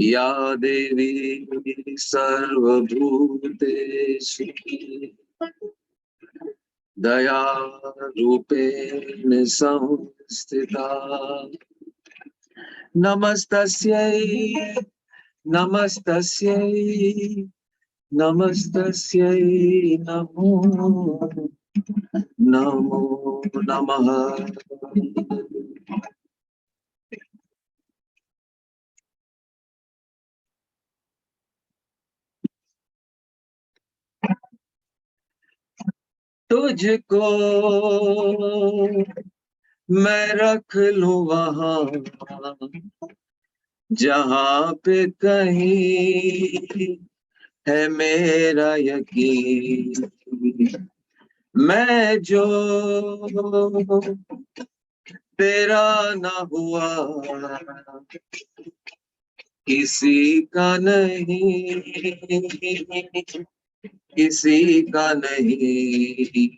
या देवी सर्वभूतेषु दया रूपेण संस्थिता नमस्तस्यै नमस्तस्यै नमस्तस्यै नमो नमो नमः। तुझको मैं रख लूं वहां जहां पे कहीं है मेरा यकीन। मैं जो तेरा ना हुआ किसी का नहीं, किसी का नहीं।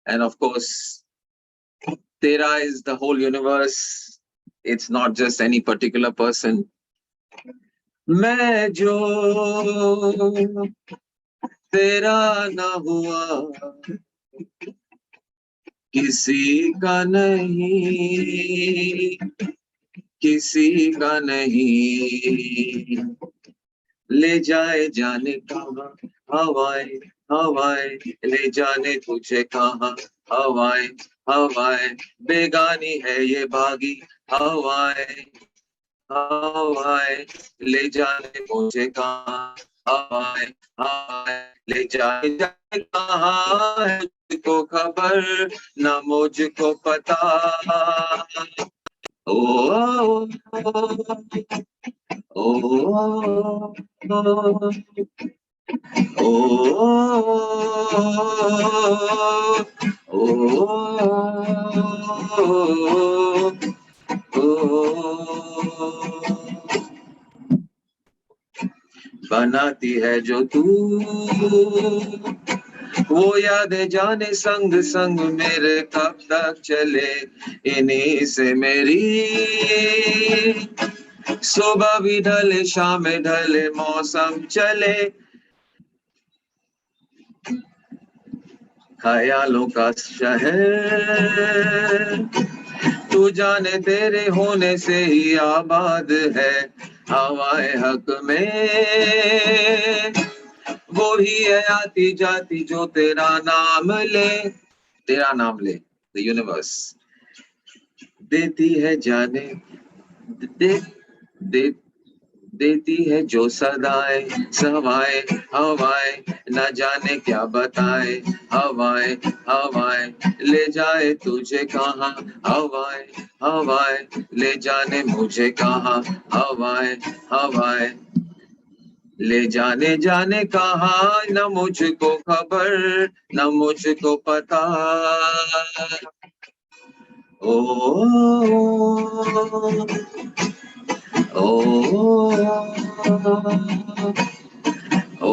And of course, Tera is the whole universe. It's not just any particular person. मैं जो तेरा ना हुआ किसी का नहीं, किसी का नहीं। ले जाए जाने कहाँ हवाएं हवाएं, ले जाने तुझे कहाँ हवाएं हवाएं। बेगानी है ये बागी हवाएं हवाएं, ले जाने मुझे कहाँ हवाएं हवाएं। ले जाए जाने कहाँ है मुझको खबर न मुझको पता। ओ ओ बनाती है जो तू वो यादें जाने संग संग मेरे कब तक चले। इन्हीं से मेरी सुबह भी ढले शाम ढले मौसम चले। ख्यालों का शहर तू जाने तेरे होने से ही आबाद है। हवाए हक में वो ही है आती जाती जो तेरा नाम ले, तेरा नाम ले। द यूनिवर्स देती है जाने देती है जो सदाएं सवाएं हवाएं, न जाने क्या बताए हवाएं हवाएं। ले जाए तुझे कहाँ हवाएं हवाएं, ले जाने मुझे कहाँ हवाएं हवाएं। ले जाने जाने कहाँ न मुझको खबर न मुझको पता। ओ ओ ओ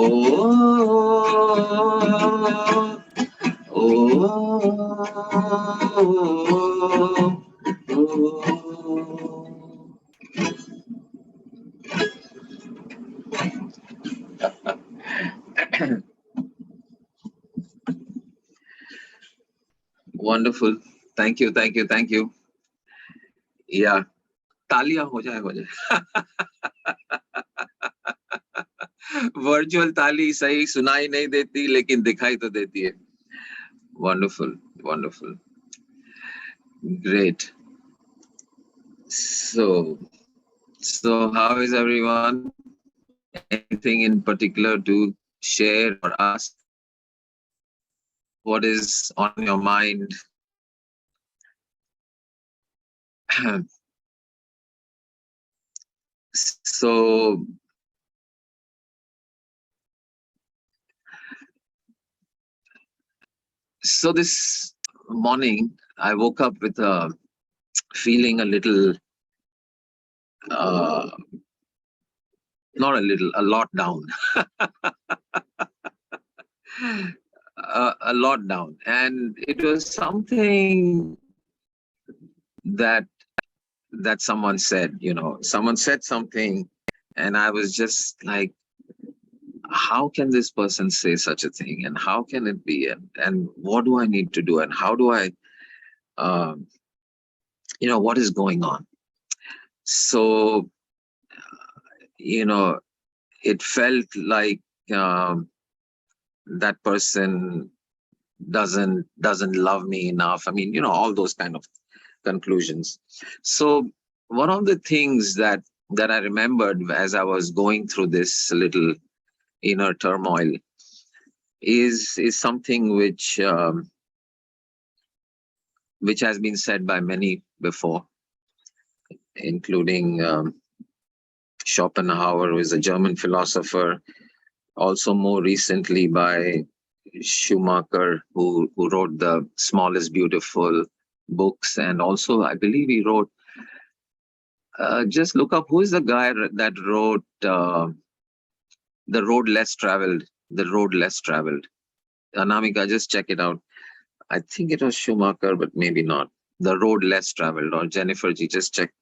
Wonderful. Thank you, thank you, thank you. Yeah. तालियां हो जाए वर्चुअल ताली सही सुनाई नहीं देती लेकिन दिखाई तो देती है। Wonderful wonderful great. So how is everyone? Anything in particular to share or ask? What is on your mind? So this morning I woke up with a feeling a little not a little, a lot down. A lot down. And it was something that someone said, someone said something, and I was just like, how can this person say such a thing, and how can it be, and what do I need to do, and how do I, um, what is going on? So, you know, it felt like, that person doesn't love me enough. I mean, all those kind of conclusions. So one of the things that I remembered as I was going through this little inner turmoil is something which has been said by many before, including Schopenhauer, who is a German philosopher, also more recently by Schumacher, who wrote the Small is Beautiful books, and also I believe he wrote, just look up who is the guy that wrote The Road Less Traveled. The Road Less Traveled. Anamika, just check it out. I think it was Schumacher, but maybe not. The Road Less Traveled, or Jennifer G, just check.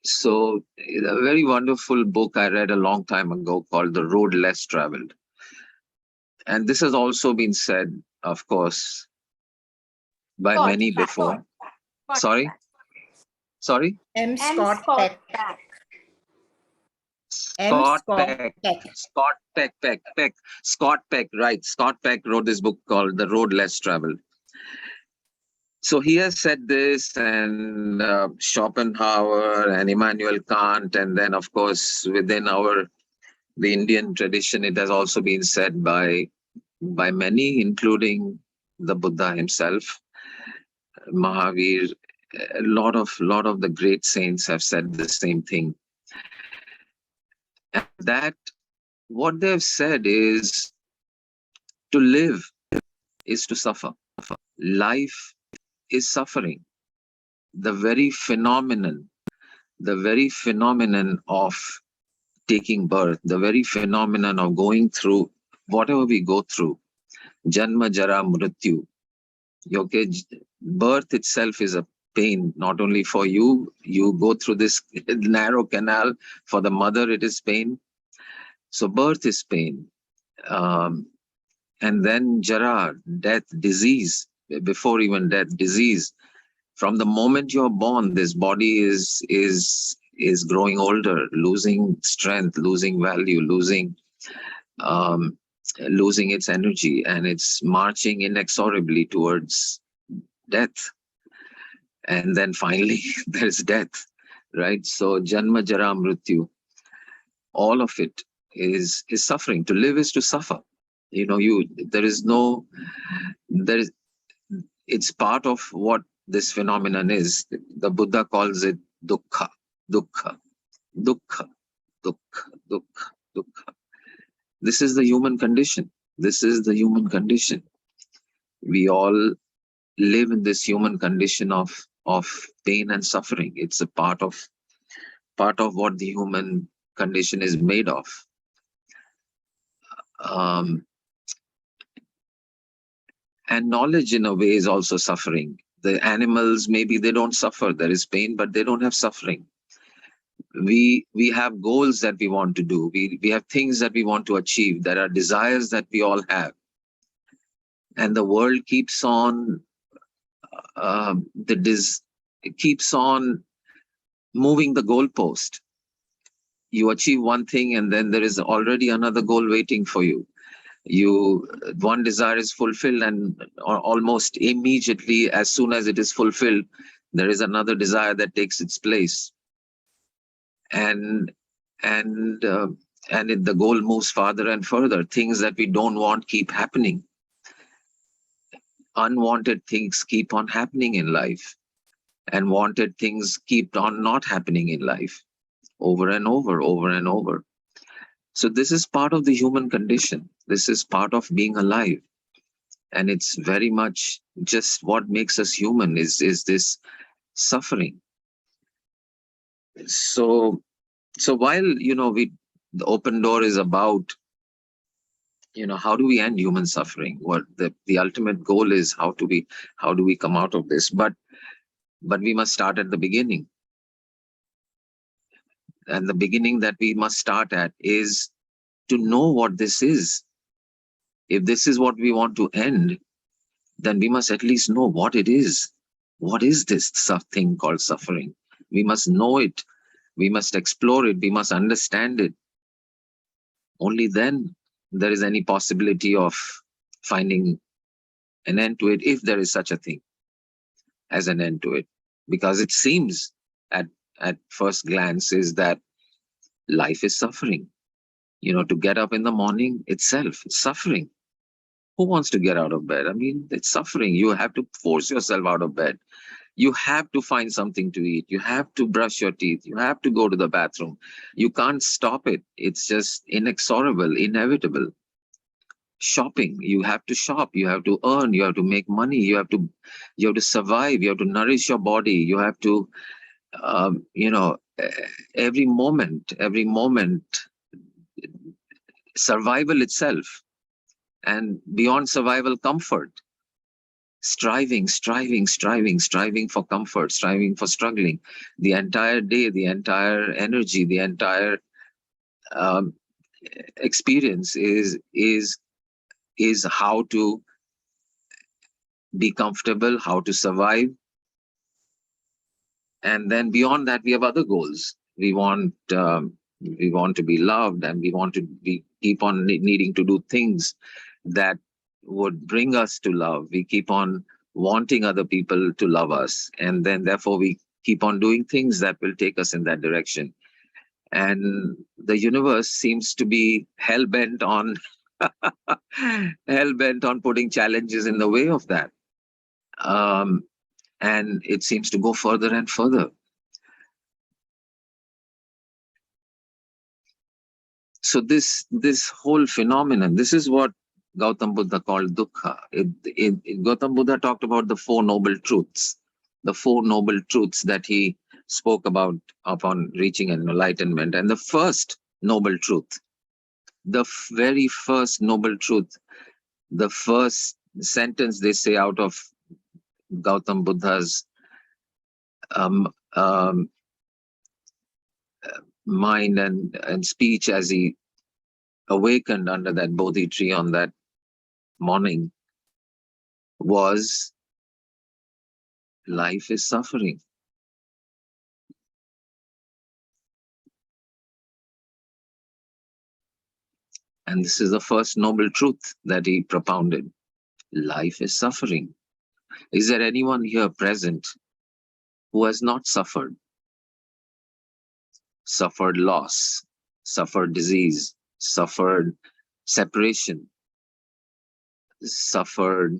So a very wonderful book I read a long time ago called The Road Less Traveled. And this has also been said, of course, by many before. Sorry? Sorry? M. Scott Peck. Scott Peck, right. Scott Peck wrote this book called The Road Less Traveled. So he has said this, and Schopenhauer and Immanuel Kant, and then of course within the Indian tradition, it has also been said by many, including the Buddha himself, Mahavir. A lot of the great saints have said the same thing. And that what they've said is, to live is to suffer. Life is suffering. The very phenomenon of taking birth, the very phenomenon of going through whatever we go through, Janma Jara Mrityu. Okay, birth itself is a pain, not only for you. You go through this narrow canal. For the mother, it is pain. So birth is pain. And then Jara, death, disease. Before even death, disease. From the moment you're born, this body is growing older, losing strength, losing value, losing its energy, and it's marching inexorably towards death. And then finally there's death, right? So Janma Jara Mrityu, all of it is suffering. To live is to suffer. It's part of what this phenomenon is. The Buddha calls it dukkha, dukkha, dukkha, dukkha, dukkha, dukkha. This is the human condition. This is the human condition. We all live in this human condition of pain and suffering. It's a part of what the human condition is made of. And knowledge, in a way, is also suffering. The animals, maybe they don't suffer. There is pain, but they don't have suffering. We have goals that we want to do. We have things that we want to achieve. There are desires that we all have. And the world keeps on, it keeps on moving the goalpost. You achieve one thing, and then there is already another goal waiting for you. One desire is fulfilled, and almost immediately, as soon as it is fulfilled, there is another desire that takes its place. And the goal moves farther and further. Things that we don't want keep happening. Unwanted things keep on happening in life, and wanted things keep on not happening in life, over and over, over and over. So this is part of the human condition. This is part of being alive. And it's very much just what makes us human is this suffering. So while, The open door is about, how do we end human suffering? What the ultimate goal is, how do we come out of this? But we must start at the beginning. And the beginning that we must start at is to know what this is. If this is what we want to end, then we must at least know what it is. What is this thing called suffering? We must know it. We must explore it. We must understand it. Only then there is any possibility of finding an end to it, if there is such a thing as an end to it. Because it seems at first glance is that life is suffering. To get up in the morning itself is suffering. Who wants to get out of bed? I mean, it's suffering. You have to force yourself out of bed. You have to find something to eat. You have to brush your teeth. You have to go to the bathroom. You can't stop it. It's just inexorable, inevitable. Shopping, you have to shop, you have to earn, you have to make money, you have to survive, you have to nourish your body, you have to every moment survival itself, and beyond survival, comfort. Striving for comfort, striving for struggling the entire day, the entire energy, the entire experience is how to be comfortable, how to survive. And then beyond that, we have other goals. We want to be loved, and we want to keep on needing to do things that would bring us to love. We keep on wanting other people to love us, and then therefore we keep on doing things that will take us in that direction. And the universe seems to be hell-bent on putting challenges in the way of that. And it seems to go further and further. So this whole phenomenon, this is what Gautam Buddha called dukkha. Gautam Buddha talked about the Four Noble Truths. The Four Noble Truths that he spoke about upon reaching an enlightenment. And the first noble truth, the very first noble truth, the first sentence they say out of Gautam Buddha's mind and speech as he awakened under that Bodhi tree on that morning was, life is suffering. And this is the first noble truth that he propounded. Life is suffering. Is there anyone here present who has not suffered? Suffered loss, suffered disease, suffered separation, suffered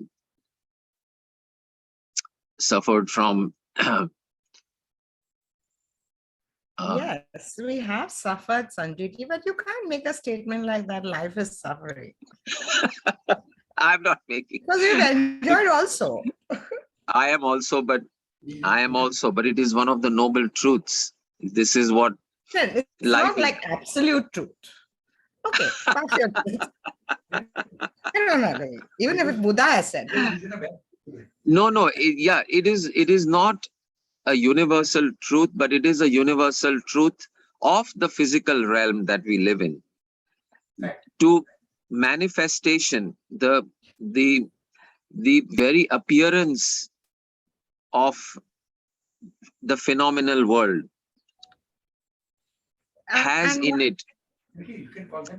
from yes, we have suffered, Sanjivji, but you can't make a statement like that. Life is suffering. I'm not making. Because you've enjoyed also. I am also, but it is one of the noble truths. This is what It's not like absolute truth. Okay, partial truth. I don't agree. Even if Buddha has said it. No, it is not a universal truth, but it is a universal truth of the physical realm that we live in. To manifestation, the very appearance of the phenomenal world has in it.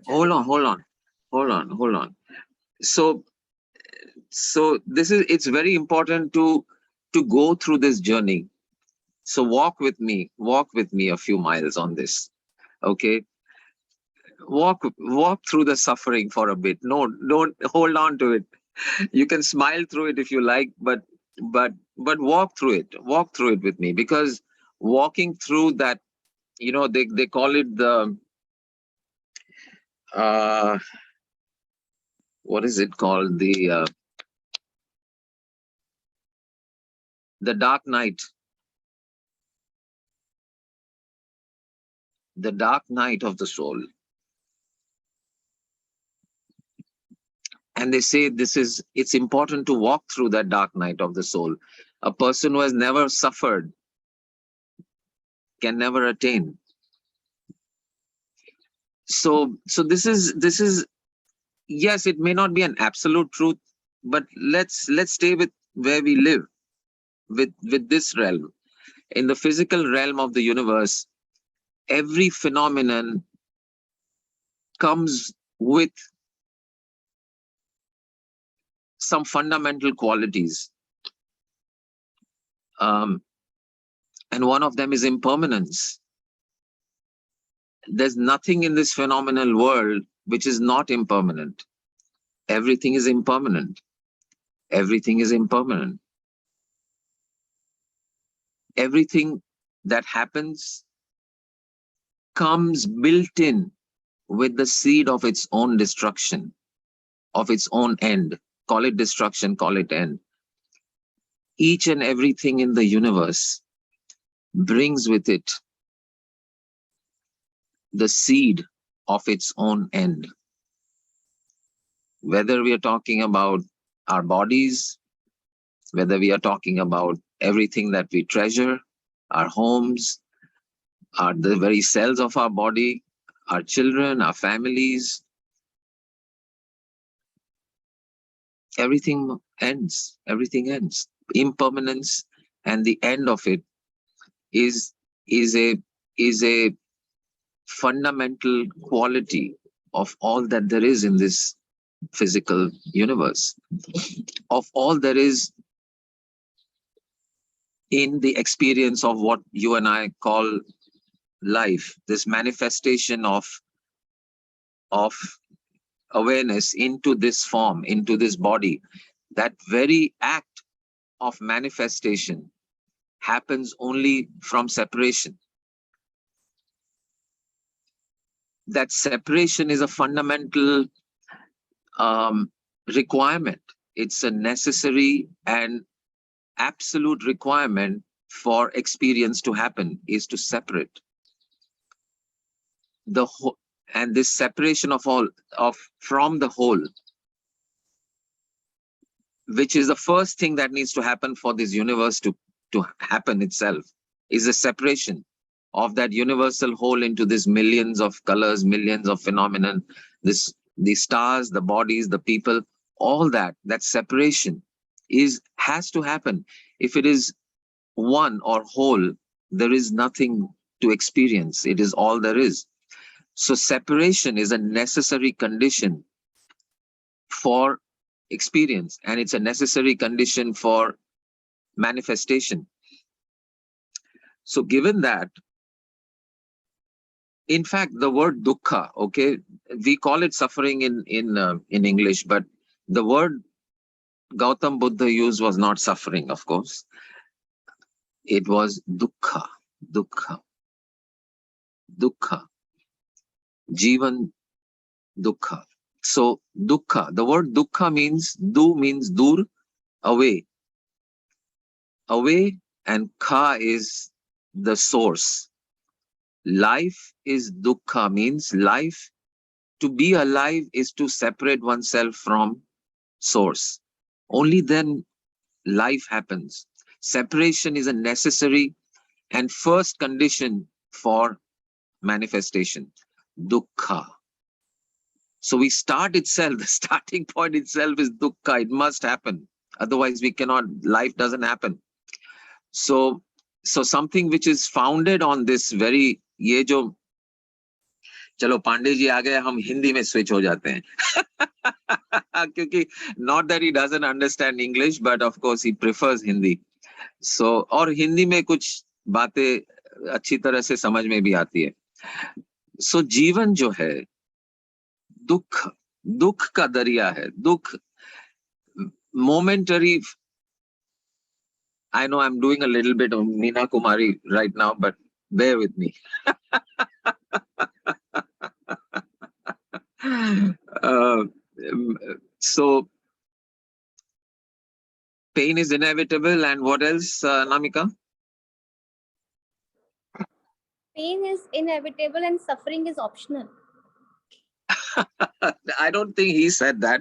Hold on. So it's very important to go through this journey. So walk with me a few miles on this. Okay. Walk through the suffering for a bit. No, don't hold on to it. You can smile through it if you like, but walk through it. Walk through it with me, because walking through that, they call it the what is it called? The dark night. The dark night of the soul. And they say it's important to walk through that dark night of the soul. A person who has never suffered can never attain. So this is, yes, it may not be an absolute truth, but let's stay with where we live, with this realm. In the physical realm of the universe, every phenomenon comes with some fundamental qualities. And one of them is impermanence. There's nothing in this phenomenal world which is not impermanent. Everything is impermanent. Everything is impermanent. Everything that happens comes built in with the seed of its own destruction, of its own end. Call it destruction, call it end. Each and everything in the universe brings with it the seed of its own end. Whether we are talking about our bodies, whether we are talking about everything that we treasure, our homes, the very cells of our body, our children, our families, everything ends. Everything ends. Impermanence, and the end of it is a fundamental quality of all that there is in this physical universe, of all there is in the experience of what you and I call life, this manifestation of awareness into this form, into this body. That very act of manifestation happens only from separation. That separation is a fundamental requirement. It's a necessary and absolute requirement for experience to happen, is to separate the whole. And this separation from the whole, which is the first thing that needs to happen for this universe to happen itself, is a separation of that universal whole into this millions of colors, millions of phenomenon, the stars, the bodies, the people, all that separation has to happen. If it is one or whole, there is nothing to experience. It is all there is. So separation is a necessary condition for experience, and it's a necessary condition for manifestation. So given that, in fact, the word dukkha, okay, we call it suffering in English, but the word Gautam Buddha used was not suffering, of course. It was dukkha, dukkha, dukkha, jivan dukkha. So dukkha, the word dukkha means dur, away, and kha is the source. Life is dukkha, means life. To be alive is to separate oneself from source. Only then life happens. Separation is a necessary and first condition for manifestation. Dukkha. So we start itself, the starting point itself is dukkha. It must happen. Otherwise we cannot, life doesn't happen. So something which is founded on this very, ये जो, चलो पांडे जी आ गए, हम हिंदी में switch हो जाते हैं क्योंकि not that he doesn't understand English, but of course he prefers Hindi. So और हिंदी में कुछ बातें अच्छी तरह से समझ में भी आती है. So जीवन जो है दुख का दरिया है. दुख momentary. I know I'm doing a little bit of Meena Kumari right now, but bear with me. So pain is inevitable, and what else, Namika? Pain is inevitable and suffering is optional. I don't think he said that.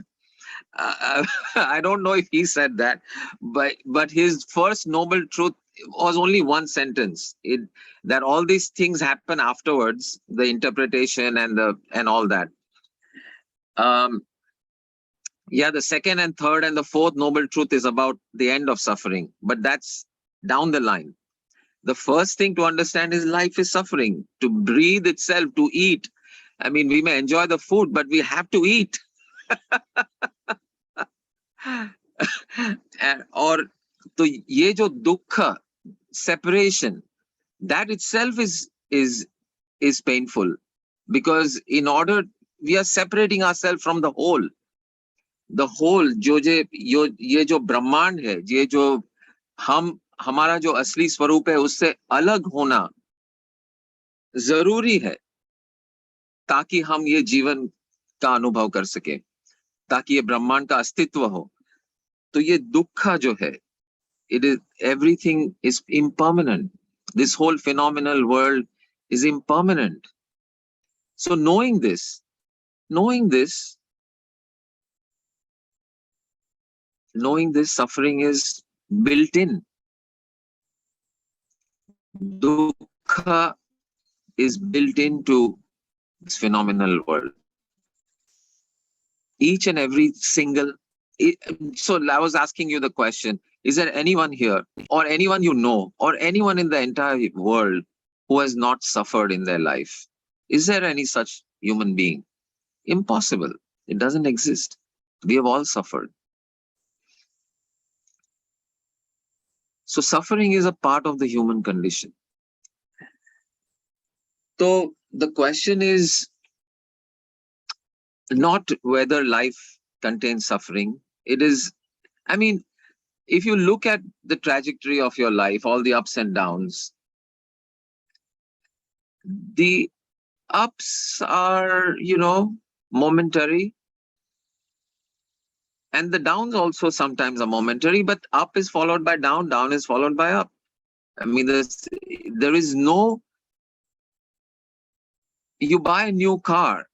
I don't know if he said that, but his first noble truth was only one sentence. That all these things happen afterwards, the interpretation and all that. Yeah, the second and third and the fourth noble truth is about the end of suffering, but that's down the line. The first thing to understand is life is suffering. To breathe itself, to eat. I mean, we may enjoy the food, but we have to eat. और तो ये जो दुख, separation, that itself is painful, because in order we are separating ourselves from the whole. The whole ये जो ब्रह्मांड है, ये जो हमारा जो असली स्वरूप है, उससे अलग होना जरूरी है ताकि हम ये जीवन का अनुभव कर सके, ताकि ये ब्रह्मांड का अस्तित्व हो. तो ये दुख जो है, it is, everything is impermanent. This whole phenomenal world is impermanent. So knowing this, suffering is built in. Dukkha is built into this phenomenal world. Each and every single. So I was asking you the question, is there anyone here, or anyone you know, or anyone in the entire world who has not suffered in their life? Is there any such human being? Impossible. It doesn't exist. We have all suffered. So suffering is a part of the human condition. So the question is not whether life contains suffering. It is, I mean, if you look at the trajectory of your life, all the ups and downs, the ups are, momentary. And the downs also sometimes are momentary, but up is followed by down, down is followed by up. I mean, there is no, you buy a new car,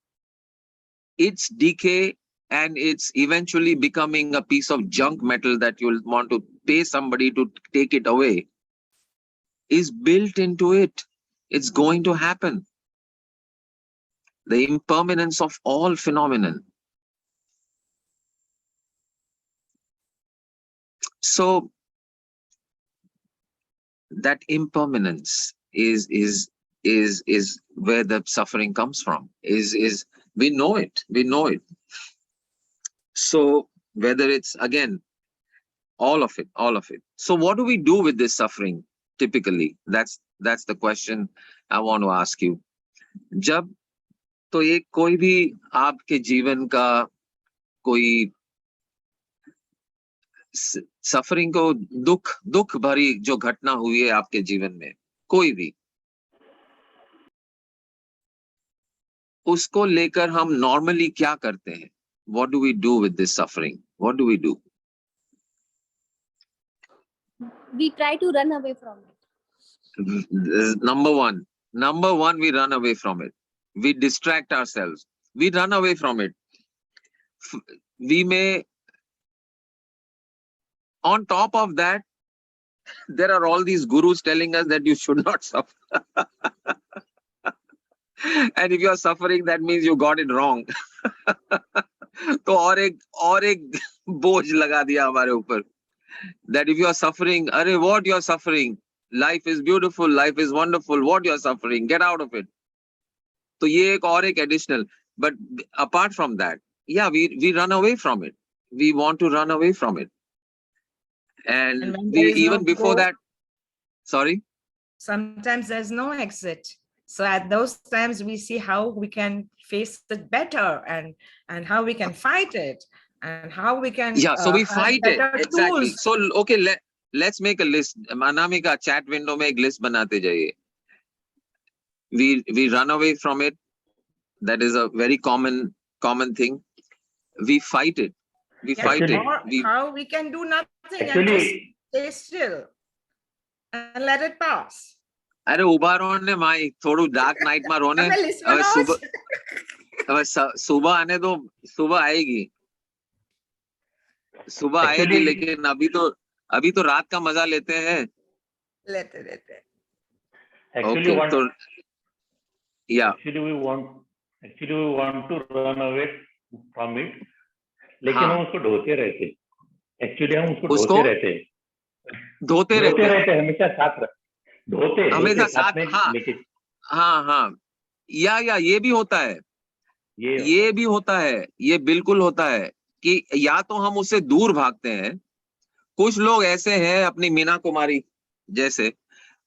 its decay and it's eventually becoming a piece of junk metal that you'll want to pay somebody to take it away, is built into it. It's going to happen. The impermanence of all phenomenon. So that impermanence is where the suffering comes from. Is we know it. So whether it's, again, all of it. So what do we do with this suffering typically? That's the question I want to ask you. जब तो एक कोई भी आपके जीवन का कोई suffering को दुख भरी जो घटना हुई है आपके जीवन में, कोई भी, उसको लेकर हम नॉर्मली क्या करते हैं? What do we do with this suffering? What do we do? We try to run away from it. Number one, we run away from it. We distract ourselves. We run away from it. We may, on top of that, there are all these gurus telling us that you should not suffer. And if you are suffering, that means you got it wrong. तो और एक बोझ लगा दिया हमारे ऊपर, that if you are suffering, अरे what you are suffering? Life is beautiful, life is wonderful. What you are suffering? Get out of it. तो ये एक और एक additional. But apart from that, yeah, we run away from it. We want to run away from it. And we, even before that, sorry? Sometimes there's no exit. So at those times we see how we can face it better, and how we can fight it, and how we can so we fight it. Exactly. Tools. So okay, let's make a list. Manamika, chat window में एक list बनाते जाइए. We run away from it. That is a very common thing. We fight it. Fight it. How we can do nothing Actually, and just stay still and let it pass. अरे उबा रोने माई थोड़ू dark night में रोने अब सुबह आने दो, सुबह आएगी. सुबह आएगी, Actually- लेकिन अभी तो रात का मजा लेते हैं. लेते लेते Actually, Okay, तो yeah. actually we want to run away from it, लेकिन हाँ. हम उसको ढोते रहते. Actually हम उसको उसको ढोते रहते. धोते रहते हैं. रहते हमेशा साथ ढोते हमेशा साथ साथ. में हाँ लेके. हाँ हाँ. या ये भी होता है. ये भी होता है. ये बिल्कुल होता है कि या तो हम उससे दूर भागते हैं. कुछ लोग ऐसे हैं अपनी मीना कुमारी जैसे,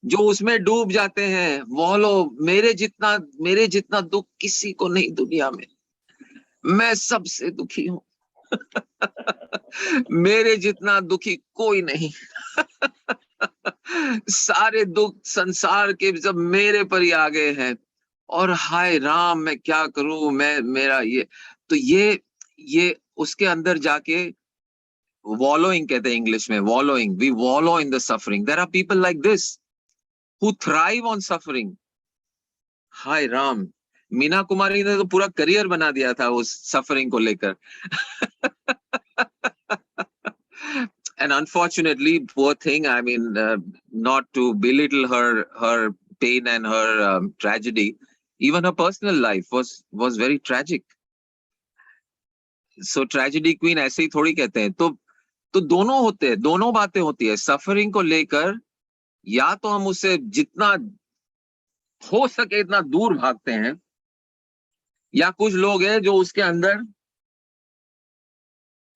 जो उसमें डूब जाते हैं. वॉलो, मेरे जितना दुख किसी को नहीं दुनिया में, मैं सबसे दुखी हूं. मेरे जितना दुखी कोई नहीं. सारे दुख संसार के जब मेरे पर ही आ गए हैं, और हाय राम मैं क्या करूं, मैं मेरा ये. तो ये उसके अंदर जाके wallowing कहते हैं इंग्लिश में. wallowing, we wallow in the suffering. There are people like this who thrive on suffering. हाय राम, मीना कुमारी ने तो पूरा करियर बना दिया था उस सफरिंग को लेकर. And unfortunately, poor thing, I mean, not to belittle her pain and her tragedy, even her personal life was very tragic. So tragedy queen ऐसे ही थोड़ी कहते हैं. तो दोनों होते हैं, दोनों बातें होती है सफरिंग को लेकर. या तो हम उससे जितना हो सके इतना दूर भागते हैं, या कुछ लोग हैं जो उसके अंदर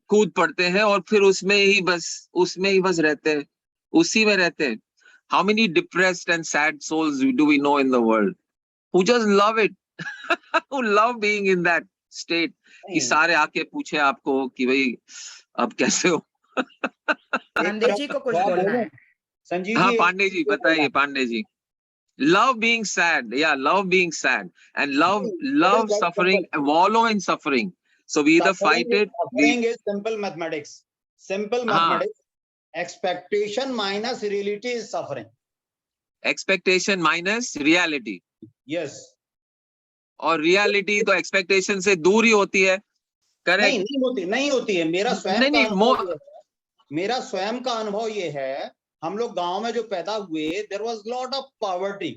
कूद पड़ते हैं और फिर उसमें ही बस रहते हैं, उसी में रहते हैं. How many depressed and sad souls do we know in the world who just love it, who love being in that state, कि सारे आके पूछे आपको कि भाई अब कैसे हो. पांडे जी को कुछ बोलना है. संजीव हाँ जी, पांडे जी बताइए. Pandey ji, love being sad, yeah, love being sad, and love that suffering, simple. wallow in suffering. So we either fight it, Suffering is simple mathematics. Simple हाँ. mathematics. Expectation minus reality is suffering. expectation minus reality. Yes. और reality तो expectation से दूर ही होती है. Correct. नहीं होती है. मेरा स्वयं का अनुभव ये है. हम लोग गांव में जो पैदा हुए, there was lot of poverty.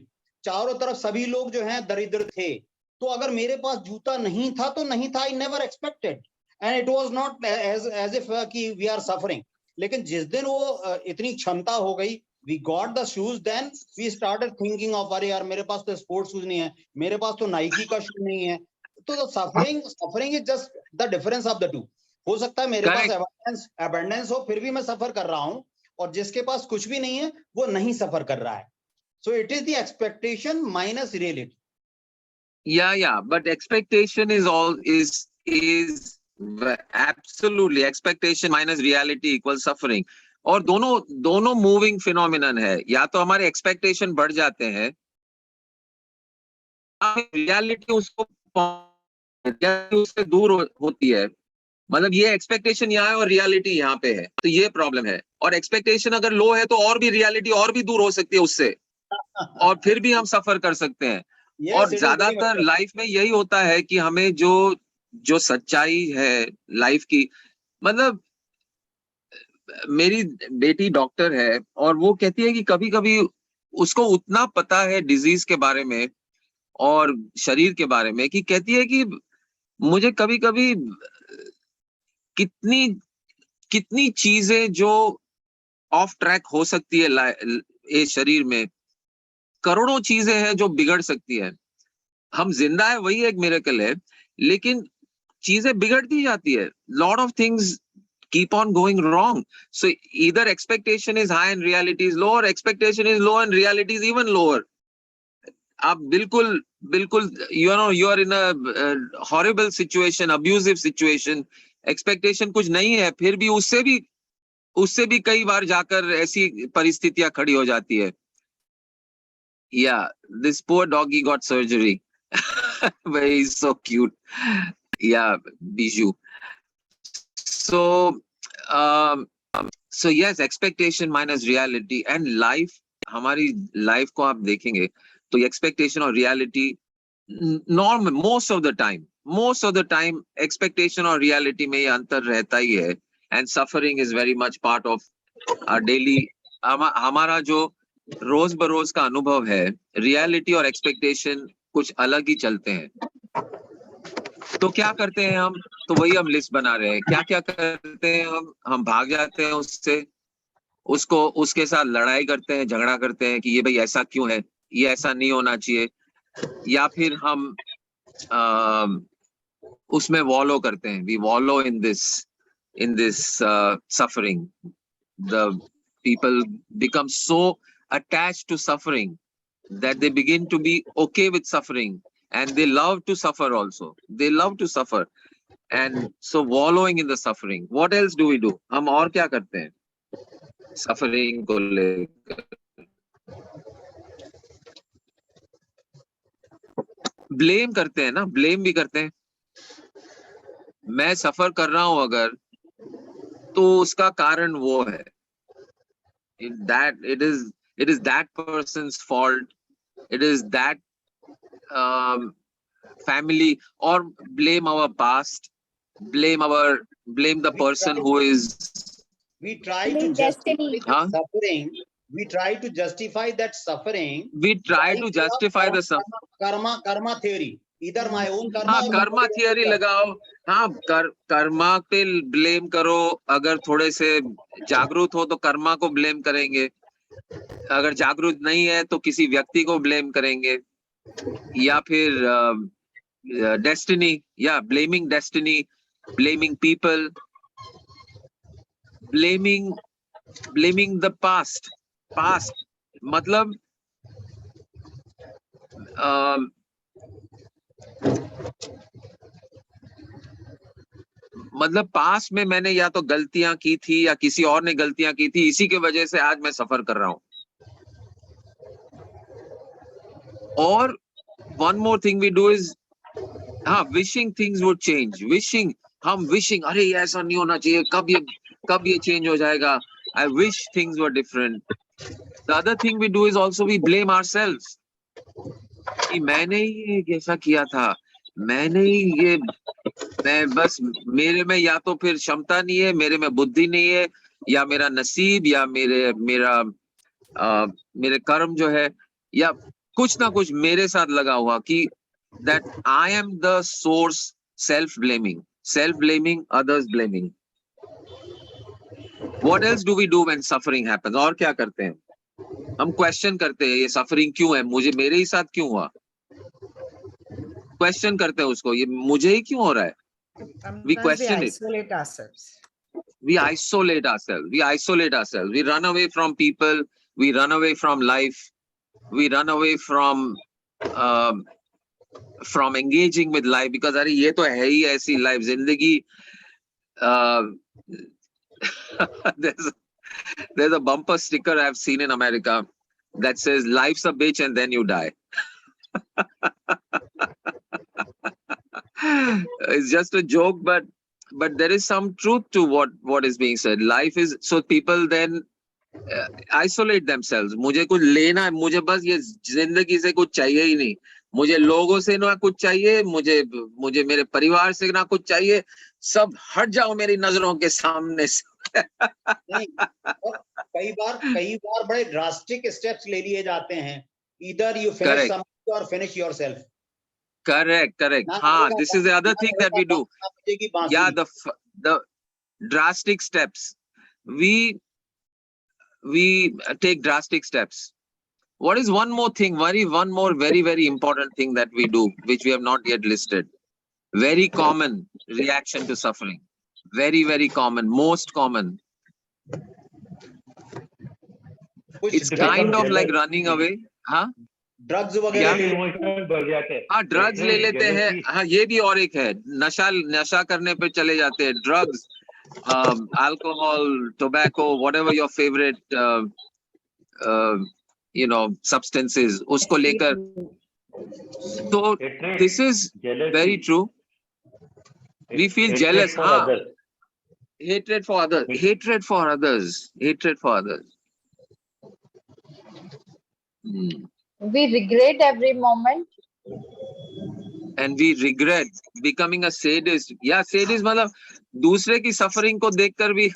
चारों तरफ सभी लोग जो हैं दरिद्र थे. तो अगर मेरे पास जूता नहीं था तो नहीं था. I never expected and it was not as if कि वी आर सफरिंग. लेकिन जिस दिन वो इतनी क्षमता हो गई, we got the shoes, then we started thinking of, अरे यार मेरे पास तो स्पोर्ट्स शूज नहीं है, मेरे पास तो नाइकी का शूज नहीं है. तो suffering is just the difference of the two. हो सकता है मेरे पास अबंडेंस हो, फिर भी मैं सफर कर रहा हूं, और जिसके पास कुछ भी नहीं है वो नहीं सफर कर रहा है. So it is the expectation minus reality. Yeah, but expectation is absolutely, expectation minus reality equals suffering. और दोनों मूविंग फिनोमिनन है. या तो हमारे एक्सपेक्टेशन बढ़ जाते हैं, रियलिटी उससे दूर होती है. मतलब ये एक्सपेक्टेशन यहाँ है और रियलिटी यहाँ पे है, तो ये प्रॉब्लम है. और एक्सपेक्टेशन अगर लो है तो और भी रियलिटी और भी दूर हो सकती है उससे, और फिर भी हम सफर कर सकते हैं. और ज्यादातर लाइफ में यही होता है कि हमें जो सच्चाई है लाइफ की, मतलब मेरी बेटी डॉक्टर है और वो कहती है कि कभी कभी उसको उतना पता है डिजीज के बारे में और शरीर के बारे में, कि कहती है कि मुझे कभी कभी कितनी चीजें जो ऑफ ट्रैक हो सकती है शरीर में, करोड़ों चीजें हैं जो बिगड़ सकती है. हम जिंदा है वही एक मिरेकल है, लेकिन चीजें बिगड़ती जाती है. Lot of things keep on going wrong. So either expectation is high and reality is low, or expectation is low and reality is even lower. आप बिल्कुल you are in a horrible situation, abusive situation. Expectation कुछ नहीं है, फिर भी उससे भी कई बार जाकर ऐसी परिस्थितियां खड़ी हो जाती है. Yeah, this poor doggy got surgery. But he's so cute. Yeah, Bijou. So yes, expectation minus reality and life. हमारी लाइफ को आप देखेंगे तो एक्सपेक्टेशन और reality normal most of the time expectation और रियलिटी में ये अंतर रहता ही है and suffering is very much part of our daily. हमारा जो रोज बरोज का अनुभव है, रियलिटी और एक्सपेक्टेशन कुछ अलग ही चलते हैं. तो क्या करते हैं हम? तो वही हम लिस्ट बना रहे हैं. क्या क्या करते हैं हम भाग जाते हैं उससे, उसको उसके साथ लड़ाई करते हैं, झगड़ा करते हैं कि ये भाई ऐसा क्यों है, ये ऐसा नहीं होना चाहिए, या फिर हम उसमें वॉलो करते हैं. We wallow in this suffering. The people become so attached to suffering that they begin to be okay with suffering, and they love to suffer also. They love to suffer, and so wallowing in the suffering. What else do we do? हम और क्या करते हैं suffering को लेकर? Blame करते हैं ना, ब्लेम भी करते हैं. मैं सफर कर रहा हूं अगर, तो उसका कारण वो है. It is that person's fault. It is that family, or blame our past, blame the person who is. We try to Blame justify destiny. that suffering. We try to justify that suffering. We try to justify the suffering. Karma theory. Either my own karma. हाँ, or Karma somebody theory else's लगाओ. हाँ, कर्मा पे blame करो. अगर थोड़े से जागरूक हो तो कर्मा को ब्लेम करेंगे. अगर जागरूक नहीं है तो किसी व्यक्ति को ब्लेम करेंगे, या फिर डेस्टिनी, या blaming destiny, blaming people, blaming the past. मतलब पास्ट में मैंने या तो गलतियां की थी या किसी और ने गलतियां की थी, इसी के वजह से आज मैं सफर कर रहा हूं. और one more thing we do is wishing things would change. Wishing, अरे ये ऐसा नहीं होना चाहिए, कब ये चेंज हो जाएगा. I wish things were different. The other thing we do is also we blame ourselves. कि मैंने ही ये ऐसा किया था, मैं बस, मेरे में या तो फिर क्षमता नहीं है, मेरे में बुद्धि नहीं है, या मेरा नसीब, या मेरे कर्म जो है, या कुछ ना कुछ मेरे साथ लगा हुआ कि that I am the source. Self blaming, others blaming. What else do we do when suffering happens? और क्या करते हैं हम? क्वेश्चन करते हैं, ये सफरिंग क्यों है, मेरे ही साथ क्यों हुआ. क्वेश्चन करते हैं उसको, ये मुझे ही क्यों हो रहा है. We question it. We isolate ourselves. We run away from people. We run away from life. We run away from engaging with life, because अरे ये तो है ही ऐसी life, जिंदगी. There's a bumper sticker I've seen in America that says life's a bitch and then you die. It's just a joke, but there is some truth to what is being said. Life is, so people then isolate themselves. मुझे कुछ लेना है, मुझे बस ये जिंदगी से कुछ चाहिए ही नहीं, मुझे लोगों से ना कुछ चाहिए, मुझे मेरे परिवार से ना कुछ चाहिए, सब हट जाओ मेरी नजरों के सामने से. नहीं, कई बार बड़े ड्रास्टिक स्टेप्स ले लिए जाते हैं. Either you finish something or finish yourself. Correct. हाँ, this is the other thing that we do. Yeah, the drastic steps. We take drastic steps. What is one more thing? One more very, very important thing that we do, which we have not yet listed. Very common reaction to suffering. Very, very common. Most common. It's kind of like running away. हाँ? Drugs वगैरह. हाँ, drugs ले लेते हैं. हाँ, ये भी और एक है. नशा करने पे चले जाते हैं. Drugs, alcohol, tobacco, whatever your favorite substances, उसको लेकर. So this is very true. We feel jealous. हाँ, hatred for others. We regret every moment. and we regret becoming a sadist. Yeah, sadist मतलब दूसरे की suffering को देखकर भी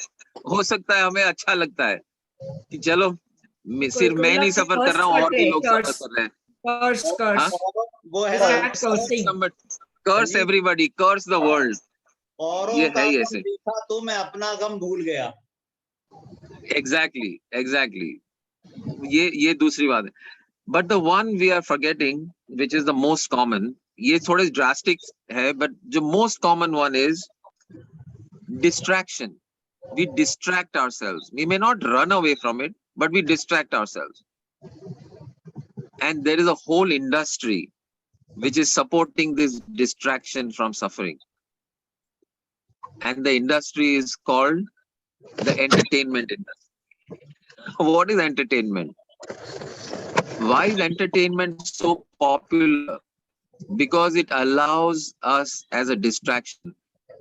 हो सकता है हमें अच्छा लगता है कि चलो सिर्फ मैं नहीं सफर कर रहा हूँ और भी लोग सफर कर रहे हैं. curse. वो है Start cursing. Curse everybody, curse the world. औरों ये का है गम ऐसे. देखा तो मैं अपना गम भूल गया. Exactly. ये दूसरी बात है. But the one we are forgetting, which is the most common, ये थोड़े drastic है, but the most common one is distraction. We distract ourselves. We may not run away from it, but we distract ourselves. And there is a whole industry which is supporting this distraction from suffering. And the industry is called the entertainment industry. What is entertainment? Why is entertainment so popular? Because it allows us as a distraction.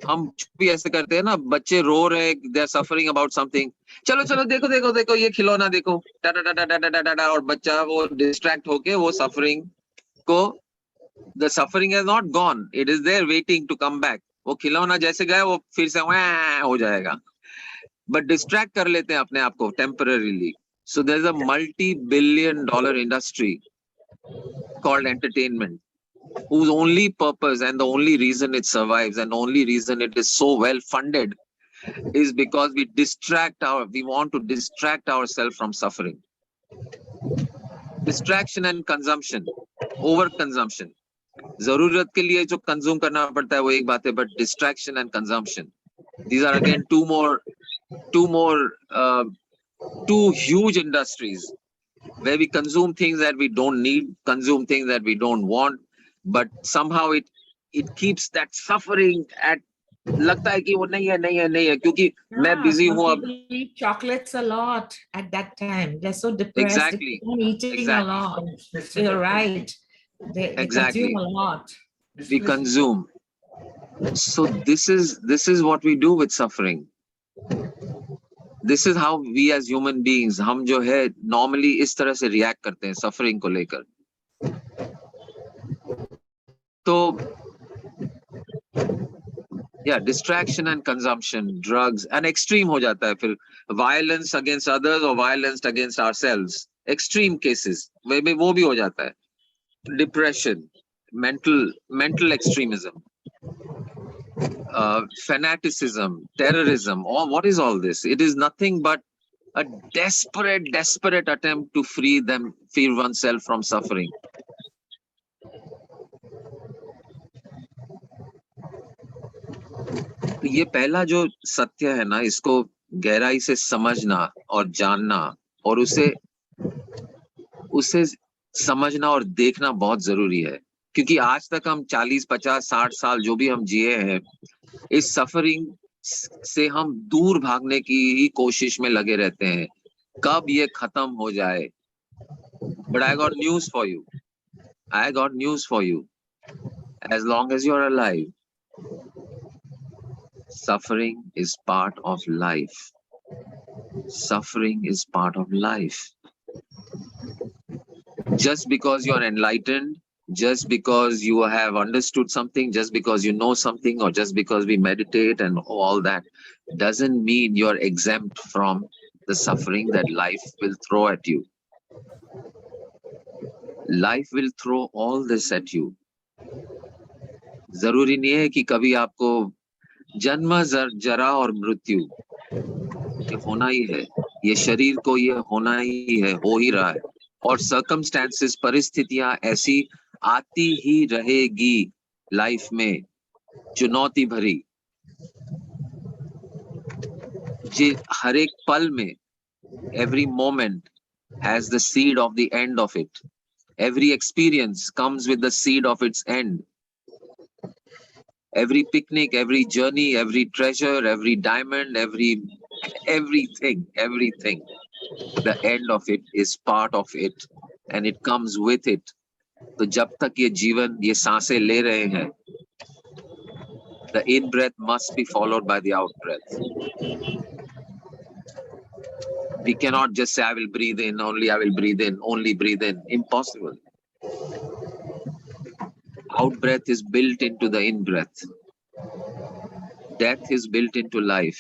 हम भी ऐसे करते हैं ना, बच्चे रो रहे हैं, they are suffering about something. चलो चलो देखो देखो देखो ये खिलौना देखो, टा टा टा टा टा टा टा टा, और बच्चा वो distract होके वो suffering को, the suffering has not gone, it is there waiting to come back. वो खिलौना जैसे गया वो फिर से हो जाएगा. But distract कर लेते हैं अपने आप को temporarily. So there is a multi-billion-dollar industry called entertainment, whose only purpose and the only reason it survives and the only reason it is so well funded is because we want to distract ourselves from suffering. Distraction and consumption, overconsumption. जरूरत के लिए जो consume करना पड़ता है वो एक बात है, but distraction and consumption, these are again two huge industries where we consume things that we don't need, consume things that we don't want, but somehow it keeps that suffering at, लगता है कि वो नहीं है क्योंकि मैं busy हूँ अब. People eat chocolates a lot at that time. They're so depressed. Exactly. They're eating a lot. So you're right. They Exactly. consume a lot. We consume. So this is what we do with suffering. This is how we as human beings, हम जो है normally इस तरह से react करते हैं suffering को लेकर. तो yeah, distraction and consumption, drugs, and extreme हो जाता है फिर violence against others or violence against ourselves. Extreme cases वो भी हो जाता है. Depression, mental extremism, fanaticism, terrorism. What is all this? It is nothing but a desperate attempt to free oneself from suffering. ये पहला जो सत्य है ना, इसको गहराई से समझना और जानना और उसे समझना और देखना बहुत जरूरी है, क्योंकि आज तक हम 40, 50, 60 साल जो भी हम जिए हैं, इस सफरिंग से हम दूर भागने की ही कोशिश में लगे रहते हैं, कब ये खत्म हो जाए. But I got news for you. As long as you're alive, suffering is part of life. Suffering is part of life. Just because you're enlightened, just because you have understood something, just because you know something, or just because we meditate and all that, doesn't mean you're exempt from the suffering that life will throw at you. Life will throw all this at you. जरूरी नहीं है कि कभी आपको जन्म जरा और मृत्यु ये होना ही है, ये शरीर को ये होना ही है, हो ही रहा है, और सर्कमस्टेंसेस, परिस्थितियां ऐसी आती ही रहेगी लाइफ में, चुनौती भरी, जी हर एक पल में, every moment has the seed of the end of it. Every experience comes with the seed of its end. Every picnic, every journey, every treasure, every diamond, everything, the end of it is part of it, and it comes with it. तो जब तक ये जीवन, ये सांसें ले रहे हैं, the in breath must be followed by the out breath. We cannot just say, I will breathe in, only I will breathe in, only breathe in. Impossible. Out breath is built into the in breath. Death is built into life.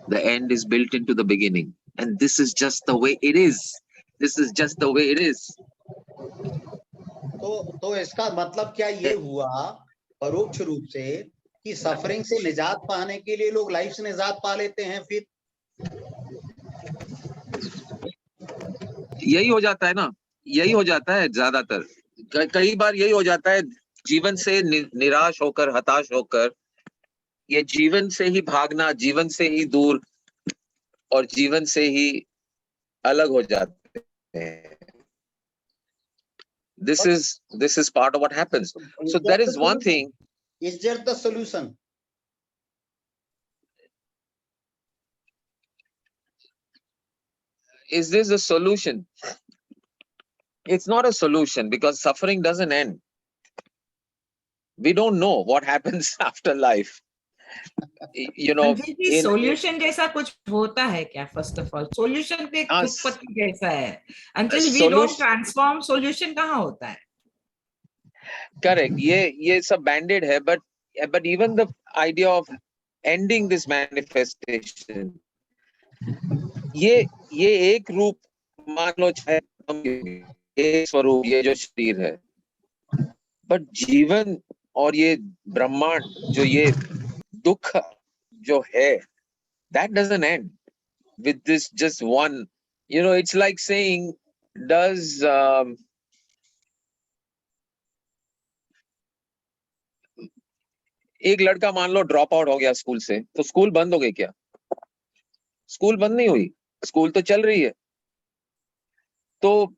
The end is built into the beginning. And this is just the way it is. This is just the way it is. तो इसका मतलब क्या ये हुआ परोक्ष रूप से कि सफरिंग से निजात पाने के लिए लोग लाइफ से निजात पा लेते हैं फिर? यही हो जाता है ना, यही हो जाता है ज्यादातर। कई बार यही हो जाता है, जीवन से निराश होकर, हताश होकर, ये जीवन से ही भागना, जीवन से ही दूर और जीवन से ही अलग हो जाते हैं। This is part of what happens. So that is one thing. Is there the solution? Is this a solution? It's not a solution because suffering doesn't end. We don't know what happens after life. You know, Sanjeev, solution जैसा कुछ होता है क्या? First of all, solution तो एक उत्पत्ति जैसा है. Until we don't transform, solution कहाँ होता है? Correct. ये सब banded है, but even the idea of ending this manifestation, ये एक रूप मान लो, चाहे एक स्वरूप, ये जो शरीर है, but जीवन और ये ब्रह्मांड जो ये दुख जो है, that doesn't end with this just one. You know, it's like saying, does एक लड़का मान लो ड्रॉप आउट हो गया स्कूल से, तो स्कूल बंद हो गई क्या? स्कूल बंद नहीं हुई, स्कूल तो चल रही है। तो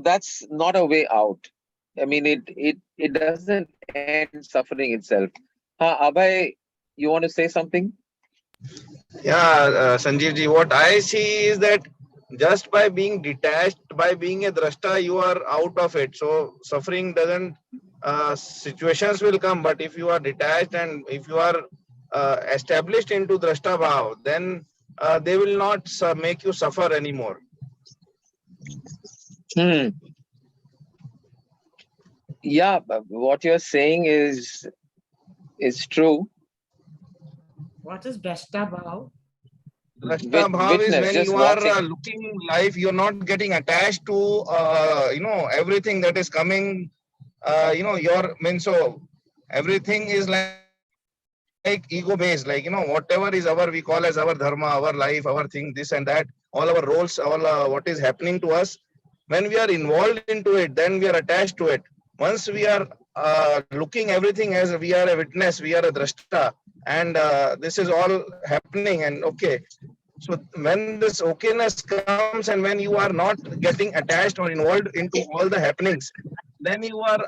that's not a way out. I mean, it doesn't end suffering itself. Abhay, you want to say something? Yeah, Sanjivji, what I see is that just by being detached, by being a drashta, you are out of it. So suffering doesn't, situations will come, but if you are detached and if you are established into drashta bhav, then they will not make you suffer anymore. Yeah, what you're saying is true. What is drashta bhav? Drashta bhav is when you are looking life, you're not getting attached to everything that is coming. So everything is like ego based, like whatever is we call as our dharma, our life, our thing, this and that, all our roles, all what is happening to us. When we are involved into it, then we are attached to it. Once we are looking everything as we are a witness, we are a drashta, and this is all happening, and okay. So when this okayness comes and when you are not getting attached or involved into all the happenings, then you are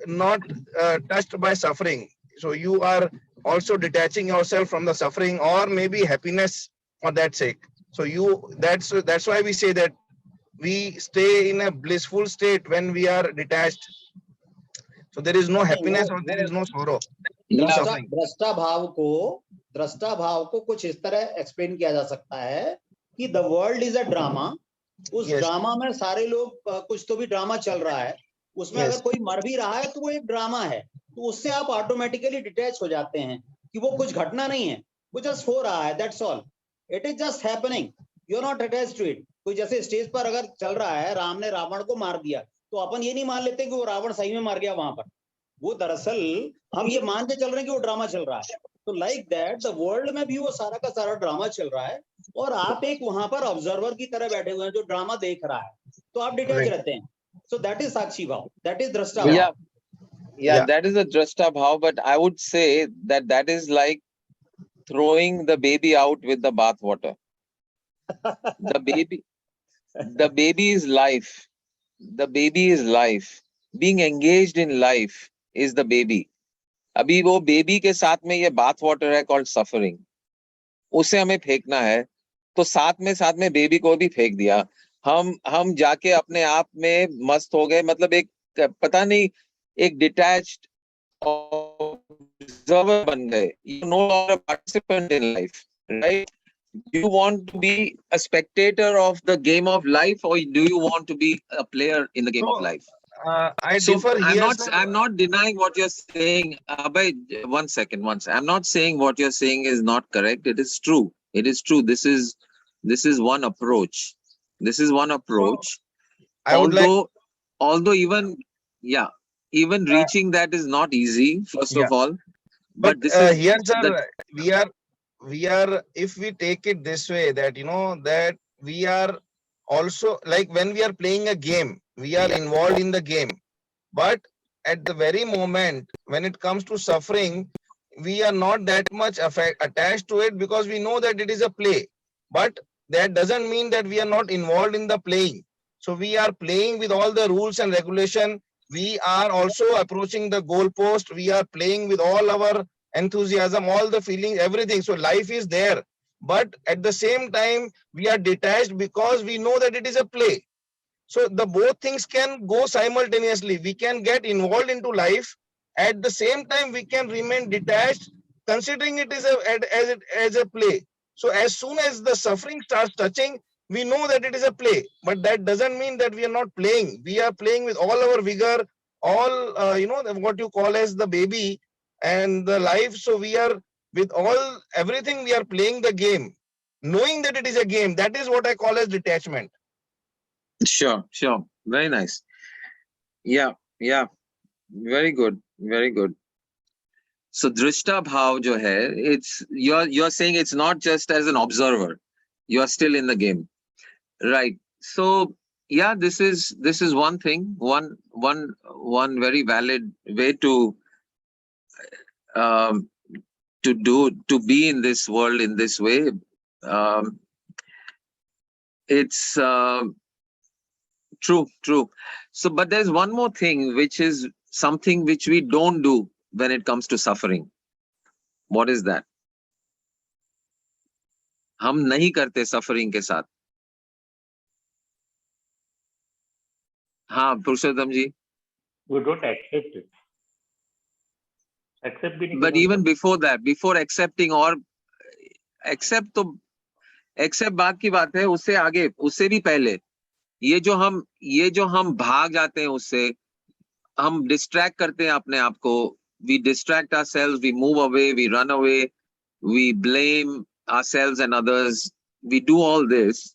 not touched by suffering. So you are also detaching yourself from the suffering or maybe happiness for that sake. So that's why we say that we stay in a blissful state when we are detached. So there is no happiness or there is no sorrow. दृष्टा भाव को कुछ इस तरह explain किया जा सकता है कि the world is a drama. उस ड्रामा में सारे लोग, कुछ तो भी ड्रामा चल रहा है उसमें. अगर कोई मर भी रहा है तो वो एक ड्रामा है, तो उससे आप ऑटोमेटिकली डिटैच हो जाते हैं कि वो कुछ घटना नहीं है, वो जस्ट हो रहा है, that's all. It is just happening, you are not attached to it. कोई जैसे स्टेज पर अगर चल रहा है, राम ने रावण को मार दिया, तो अपन ये नहीं मान लेते कि वो रावण सही में मार गया वहां पर. वो दरअसल हम ये मान के चल रहे हैं कि वो ड्रामा चल रहा है. तो लाइक दैट द वर्ल्ड में भी वो सारा का सारा ड्रामा चल रहा है और आप एक वहां पर ऑब्जर्वर की तरह बैठे हुए हैं जो ड्रामा देख रहा है, तो आप डिटैच रहते हैं. सो दैट इज साक्षी भाव, दैट इज दृष्टा भाव. Yeah, that is a drashta bhav, but I would say that is like throwing the baby out with the bath water. The baby is life. The baby is life. Being engaged in life is the baby. अभी वो baby के साथ में ये bath water है called suffering, उसे हमें फेंकना है, तो साथ में बेबी को भी फेंक दिया. हम जाके अपने आप में मस्त हो गए, मतलब एक पता नहीं, एक डिटैच्ड ऑब्जर्वर बन गए. You know longer participant in life, right? you want to be a spectator of the game of life, or do you want to be a player in the game of So, life? I So differ here, sir. I'm not denying what you're saying. Abhay, one second. I'm not saying what you're saying is not correct. It is true. It is true. This is one approach. This is one approach. I would like, Although even Uh, reaching that is not easy, first yeah. of all. But But this is here, sir, the we are, if we take it this way, that that we are also, like when we are playing a game, we are involved in the game. But at the very moment when it comes to suffering, we are not that much attached to it, because we know that it is a play. But that doesn't mean that we are not involved in the playing. So we are playing with all the rules and regulation. We are also approaching the goalpost. We are playing with all our enthusiasm, all the feelings, everything. So life is there. But at the same time, we are detached because we know that it is a play. So the both things can go simultaneously. We can get involved into life. At the same time, we can remain detached, considering it is as a play. So as soon as the suffering starts touching, we know that it is a play. But that doesn't mean that we are not playing. We are playing with all our vigor, all what you call as the baby and the life. So we are with everything. We are playing the game, knowing that it is a game. That is what I call as detachment. sure, very nice. Yeah, very good, very good. So drishta bhav jo hai, it's you're saying it's not just as an observer, you're still in the game, right? So yeah, this is one thing, one very valid way to um, to be in this world in this way. Um, it's true. So, but there's one more thing, which is something which we don't do when it comes to suffering. What is that? हम नहीं करते suffering के साथ. हाँ, पुरुषोत्तम जी. We don't accept it. Accept भी नहीं But करना even पड़ता। before that, before accepting or accept तो accept बात की बात है, उससे आगे, उससे भी पहले ये जो हम भाग जाते हैं, उससे हम distract करते हैं अपने आप को. We distract ourselves, we move away, we run away, we blame ourselves and others. We do all this.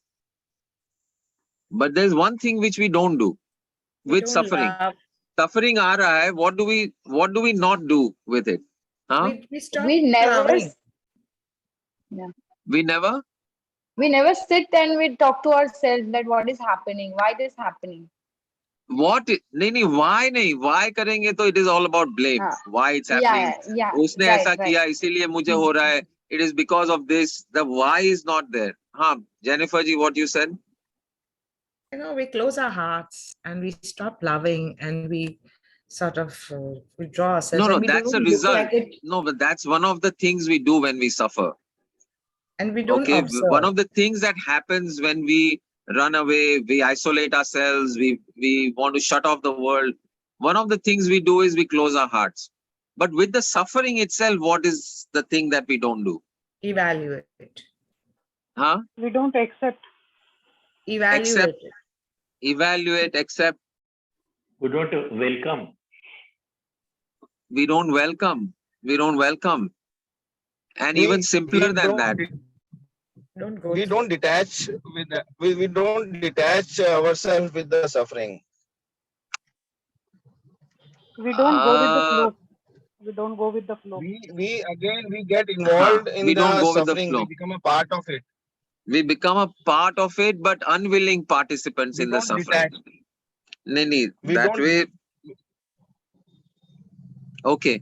But there's one thing which we don't do We with don't suffering. love. Suffering aa raha hai, what do we not do with it? Huh? We stop we never loving. We never? we never sit and we talk to ourselves that what is happening, why this happening. What? नहीं, why नहीं? Why करेंगे तो it is all about blame. हाँ. Why it's happening? Yeah, उसने ऐसा किया, इसीलिए मुझे हो रहा है. It is because of this. The why is not there. हाँ, Jennifer ji, what you said? We close our hearts and we stop loving, and we sort of withdraw ourselves. No, and we that's a don't look result. like it, No, but that's one of the things we do when we suffer. and we don't Okay, observe. one of the things that happens when we run away, we isolate ourselves, we want to shut off the world. One of the things we do is we close our hearts. But with the suffering itself, what is the thing that we don't do? Evaluate. Huh? We don't accept. Evaluate. Evaluate, accept. We don't welcome. We don't welcome. And even simpler than that. Don't go. We through. don't detach with we don't detach ourselves with the suffering. We don't go with the flow. We don't go with the flow. We get involved in we don't the go with the suffering. flow. We become a part of it. We become a part of it, but unwilling participants We in the don't suffering. detach. Nahi, We that don't- way. Okay.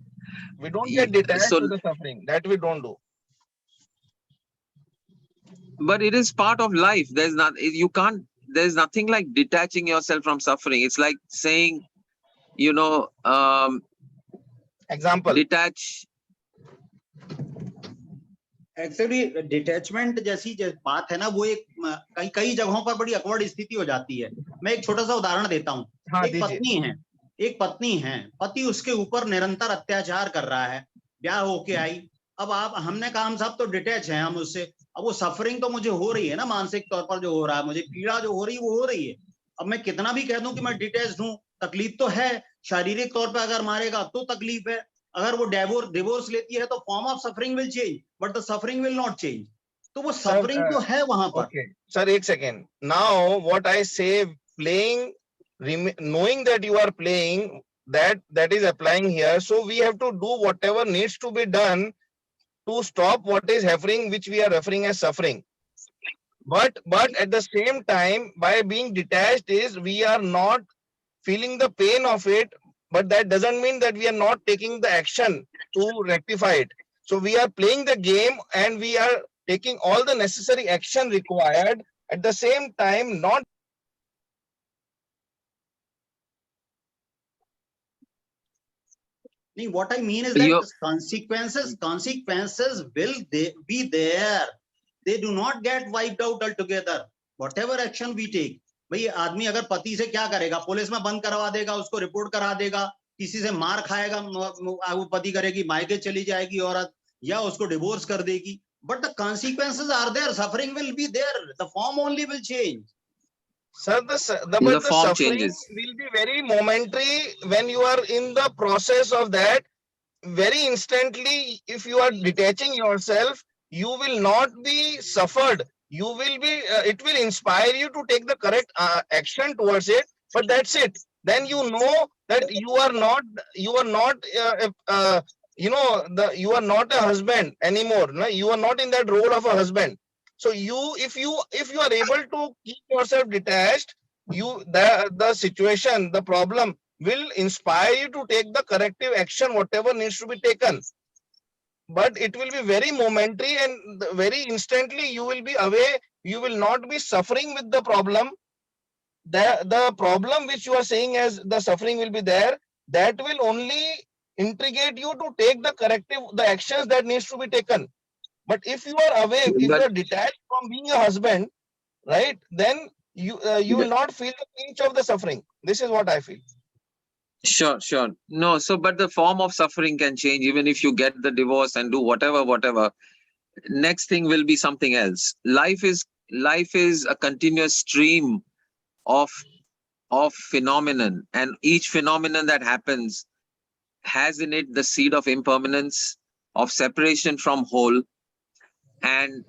We don't get detached So- to the suffering. That we don't do. But it is part of life. There's nothing like detaching yourself from suffering. It's like saying, Example. detach. Actually detachment जैसी बात है ना, वो एक कई जगहों पर बड़ी अकवर्ड स्थिति हो जाती है. मैं एक छोटा सा उदाहरण देता हूँ. हाँ, एक पत्नी है, पति उसके ऊपर निरंतर अत्याचार कर रहा है. ब्याह होके आई, अब आप हमने कहा हम सब तो डिटैच हैं हम उससे, अब वो सफरिंग तो मुझे हो रही है ना, मानसिक तौर पर जो हो रहा है, मुझे पीड़ा जो हो रही है वो हो रही है। अब मैं कितना भी कह दूं कि मैं डिटैच्ड हूं, तकलीफ तो है, शारीरिक तौर पर अगर मारेगा तो तकलीफ है, अगर वो डिवोर्स लेती है तो form of suffering will change but the suffering will not change. तो वो Sir, सफरिंग तो है वहां पर। okay, sir, एक second. Now, what I say, playing, knowing that you are playing, that is applying here. So we have to do whatever needs to be done to stop what is happening, which we are referring as suffering. But at the same time, by being detached, is we are not feeling the pain of it. But that doesn't mean that we are not taking the action to rectify it. So we are playing the game and we are taking all the necessary action required. At the same time, not What I mean is that You, consequences will be there. They do not get wiped out altogether. Whatever action we take. भाई आदमी अगर पति से क्या करेगा, police में बंद करवा देगा, उसको रिपोर्ट करा देगा, किसी से मार खाएगा, वो पति करेगी, मायके चली जाएगी औरत, या उसको डिवोर्स कर देगी. But the consequences are there. Suffering will be there. The form only will change. sir, the but the form suffering changes. will be very momentary when you are in the process of that. Very instantly, if you are detaching yourself, you will not be suffered. You will be, it will inspire you to take the correct action towards it. But that's it. Then you know that you are not, you are not a husband anymore. No? You are not in that role of a husband. So if you are able to keep yourself detached, the situation, the problem will inspire you to take the corrective action, whatever needs to be taken. But it will be very momentary and very instantly you will be away. You will not be suffering with the problem. The problem which you are saying as the suffering will be there, that will only integrate you to take the corrective, the actions that needs to be taken. But if you are away, if you But are detached from being a husband, right, then you will not feel the pinch of the suffering. This is what I feel. sure. No, so but the form of suffering can change even if you get the divorce and do whatever. Next thing will be something else. Life is a continuous stream of phenomenon, and each phenomenon that happens has in it the seed of impermanence, of separation from whole, and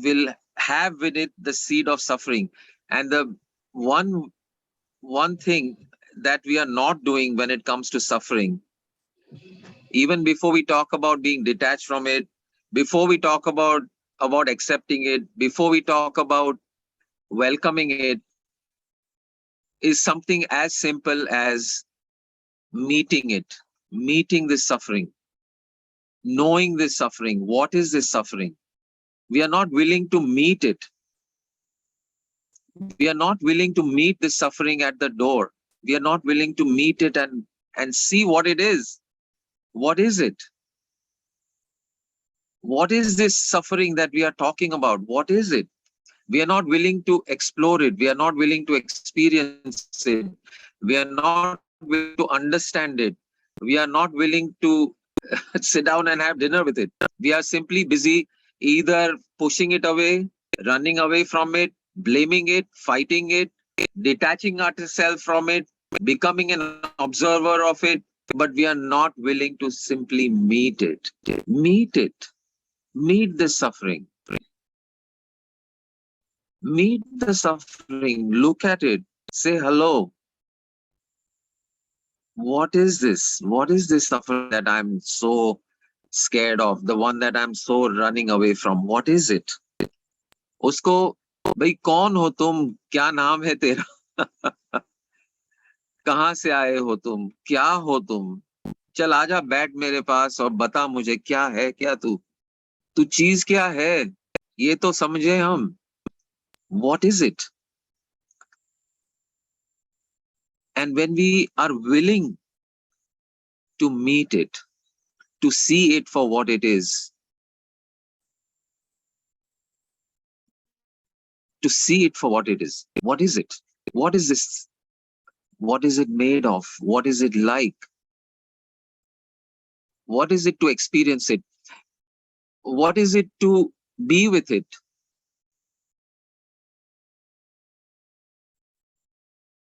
will have with it the seed of suffering. And the one thing that we are not doing when it comes to suffering, even before we talk about being detached from it, before we talk about accepting it, before we talk about welcoming it, is something as simple as meeting this suffering, knowing this suffering. What is this suffering? We are not willing to meet it. We are not willing to meet this suffering at the door. We are not willing to meet it and see what it is. What is it? What is this suffering that we are talking about? What is it? We are not willing to explore it. We are not willing to experience it. We are not willing to understand it. We are not willing to sit down and have dinner with it. We are simply busy either pushing it away, running away from it, blaming it, fighting it, detaching ourselves from it, becoming an observer of it, but we are not willing to simply meet it. Meet it. Meet the suffering. Meet the suffering. Look at it. Say hello. What is this? What is this suffering that I'm so scared of? The one that I'm so running away from. What is it? उसको भाई कौन हो तुम, क्या नाम है तेरा, कहां से आए हो तुम, क्या हो तुम, चल आजा बैठ मेरे पास और बता मुझे क्या है, क्या तू चीज क्या है, ये तो समझे हम. What is it? And when we are willing to meet it, to see it for what it is, to see it for what it is. What is it? What is this? What is it made of? What is it like? What is it to experience it? What is it to be with it?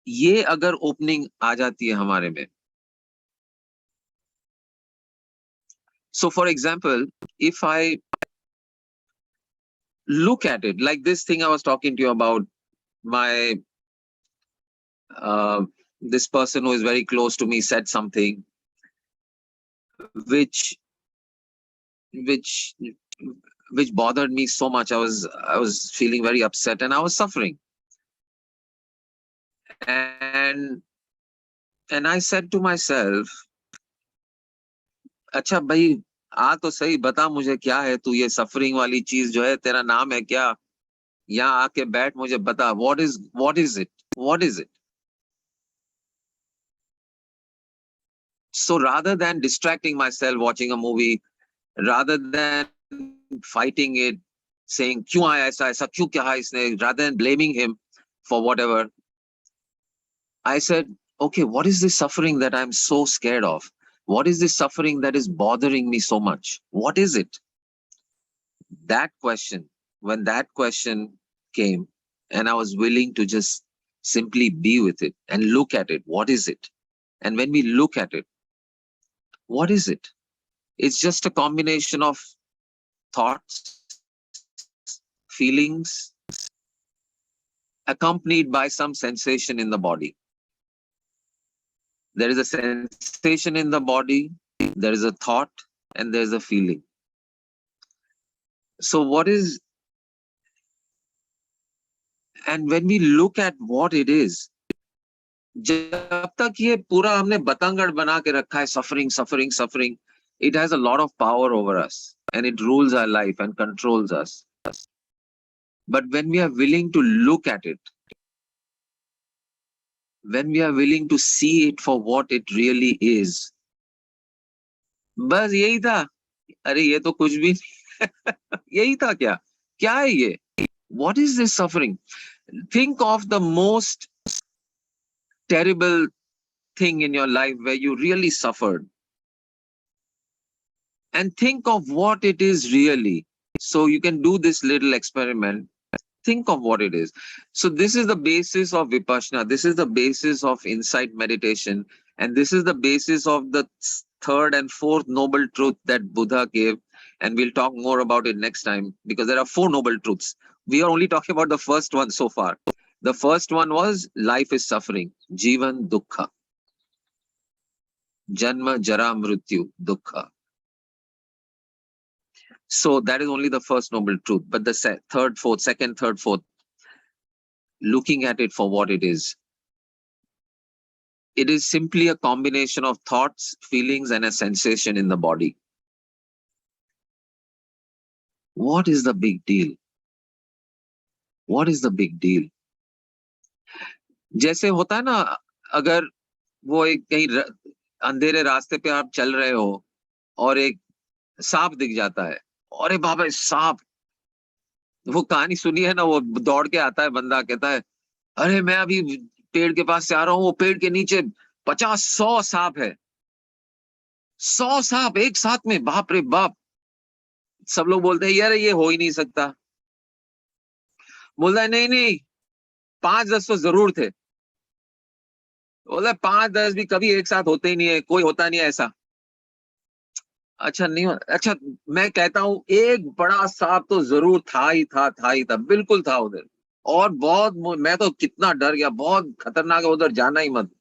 ये अगर opening आ जाती है हमारे में. So for example, if I look at it like this thing I was talking to you about, my this person who is very close to me said something which bothered me so much. I was feeling very upset and I was suffering. And I said to myself, अच्छा भाई आ तो सही, बता मुझे क्या है तू, ये सफरिंग वाली चीज जो है, तेरा नाम है क्या, यहाँ आके बैठ, मुझे बता, what is it? So rather than distracting myself watching a movie, rather than fighting it, saying क्यों आया ऐसा, ऐसा क्यों कहा इसने, rather than blaming him for whatever, I said, okay, what is this suffering that I'm so scared of? What is this suffering that is bothering me so much? What is it? That question, when that question came, and I was willing to just simply be with it and look at it, what is it? And when we look at it, what is it? It's just a combination of thoughts, feelings, accompanied by some sensation in the body. There is a sensation in the body, there is a thought, and there's a feeling. So what is, and when we look at what it is, जब तक ये पूरा हमने बतंगड़ बना के रखा है, suffering, it has a lot of power over us and it rules our life and controls us. But when we are willing to look at it, when we are willing to see it for what it really is, बस यही था, अरे ये तो कुछ भी यही था क्या है ये? What is this suffering? Think of the most terrible thing in your life where you really suffered, and think of what it is really. So you can do this little experiment. Think of what it is. So this is the basis of Vipassana. This is the basis of insight meditation. And this is the basis of the third and fourth noble truth that Buddha gave. And we'll talk more about it next time, because there are 4 noble truths. We are only talking about the first one so far. The first one was life is suffering. Jivan dukkha. Janma jara mrityu dukkha. So that is only the first noble truth. But the second, third, fourth, looking at it for what it is simply a combination of thoughts, feelings, and a sensation in the body. What is the big deal? What is the big deal? जैसे होता है ना, अगर वो एक कहीं अंधेरे रास्ते पे आप चल रहे हो और एक सांप दिख जाता है, अरे बाबा सांप, वो कहानी सुनी है ना, वो दौड़ के आता है बंदा, कहता है अरे मैं अभी पेड़ के पास से आ रहा हूँ, वो पेड़ के नीचे 50-100 सांप है, 100 सांप एक साथ में, बाप रे बाप। सब लोग बोलते हैं यार ये हो ही नहीं सकता। बोलता है नहीं 5-10 तो जरूर थे। बोला 5-10 भी कभी एक साथ होते ही नहीं है, कोई होता नहीं है ऐसा। अच्छा नहीं, अच्छा मैं कहता हूं एक बड़ा सांप तो जरूर था ही था, बिल्कुल था उधर, और बहुत, मैं तो कितना डर गया, बहुत खतरनाक है, उधर जाना ही मत।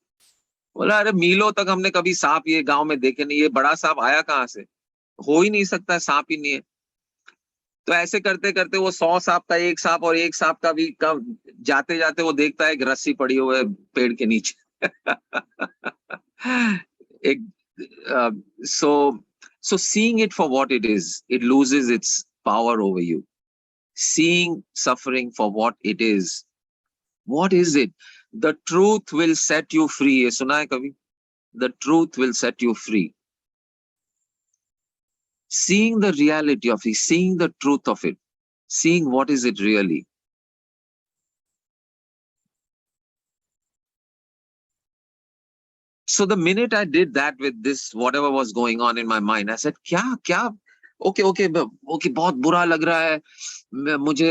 बोला अरे मीलों तक हमने कभी सांप ये गांव में देखे नहीं, ये बड़ा सांप आया कहां से, हो ही नहीं सकता, सांप ही नहीं है। तो ऐसे करते करते वो 100 सांप का एक सांप, और एक सांप का भी कब जाते जाते वो देखता है एक रस्सी पड़ी हुई है पेड़ के नीचे। एक so seeing it for what it is, it loses its power over you. Seeing suffering for what it is. What is it? The truth will set you free. ये सुना है कभी? The truth will set you free. Seeing the reality of it, seeing the truth of it, seeing what is it really. So So the minute I did that with this, whatever was going on in my mind, I said, kya? Okay, बहुत बुरा लग रहा है, मुझे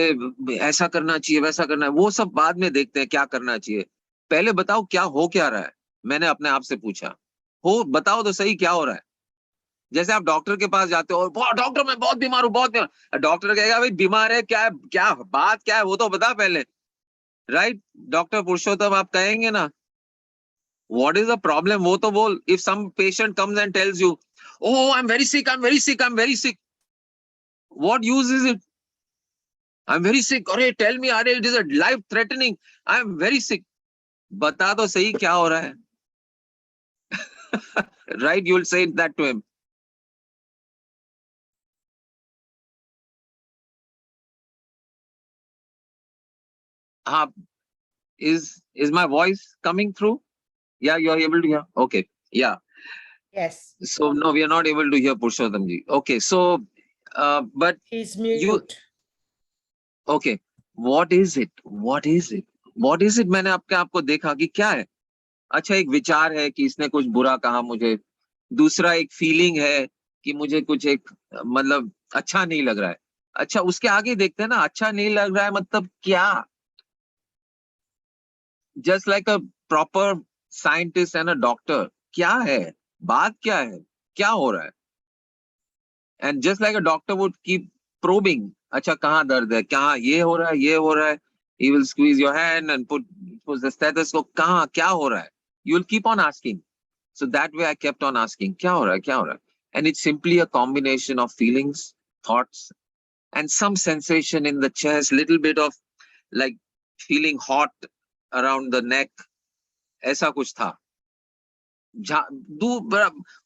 ऐसा करना चाहिए, वैसा करना है, वो सब बाद में देखते हैं क्या करना चाहिए, पहले बताओ क्या हो क्या रहा है। मैंने अपने आप से पूछा, हो बताओ तो सही क्या हो रहा है। जैसे आप डॉक्टर के पास जाते हो और डॉक्टर मैं बहुत बीमार हूँ, बहुत बीमार, डॉक्टर कहेगा भाई बीमार है क्या, क्या बात क्या है वो तो बता पहले, राइट। डॉक्टर पुरुषोत्तम आप कहेंगे ना, what is the problem, वो तो बोल। if some patient comes and tells you, oh I'm very sick, I'm very sick, I'm very sick, what use is it? I'm very sick, अरे tell me, अरे it is a life threatening, I'm very sick, बता तो सही क्या हो रहा है। right, you'll say that to him. हाँ, is my voice coming through? Yeah, you are able to hear? Okay, yeah. Yes, So no, we are not able to hear Purushottam ji. Okay, so but he's you, mute. okay, what is it? What is it? What is it? मैंने आपके आपको देखा कि क्या है। अच्छा, एक विचार है कि इसने कुछ बुरा कहा मुझे, दूसरा एक फीलिंग है कि मुझे कुछ एक मतलब अच्छा नहीं लग रहा है। अच्छा, उसके आगे देखते हैं ना, अच्छा नहीं लग रहा है मतलब क्या। Just like a proper scientist and a doctor, क्या है बात, क्या है, क्या हो रहा है। And just like a doctor would keep probing, अच्छा कहाँ दर्द है, कहाँ ये हो रहा है, ये हो रहा है, he will squeeze your hand and put the stethoscope, कहाँ क्या हो रहा है, you will keep on asking. So that way I kept on asking, क्या हो रहा है, क्या हो रहा है। And it's simply a combination of feelings, thoughts, and some sensation in the chest, little bit of like feeling hot around the neck, ऐसा कुछ था।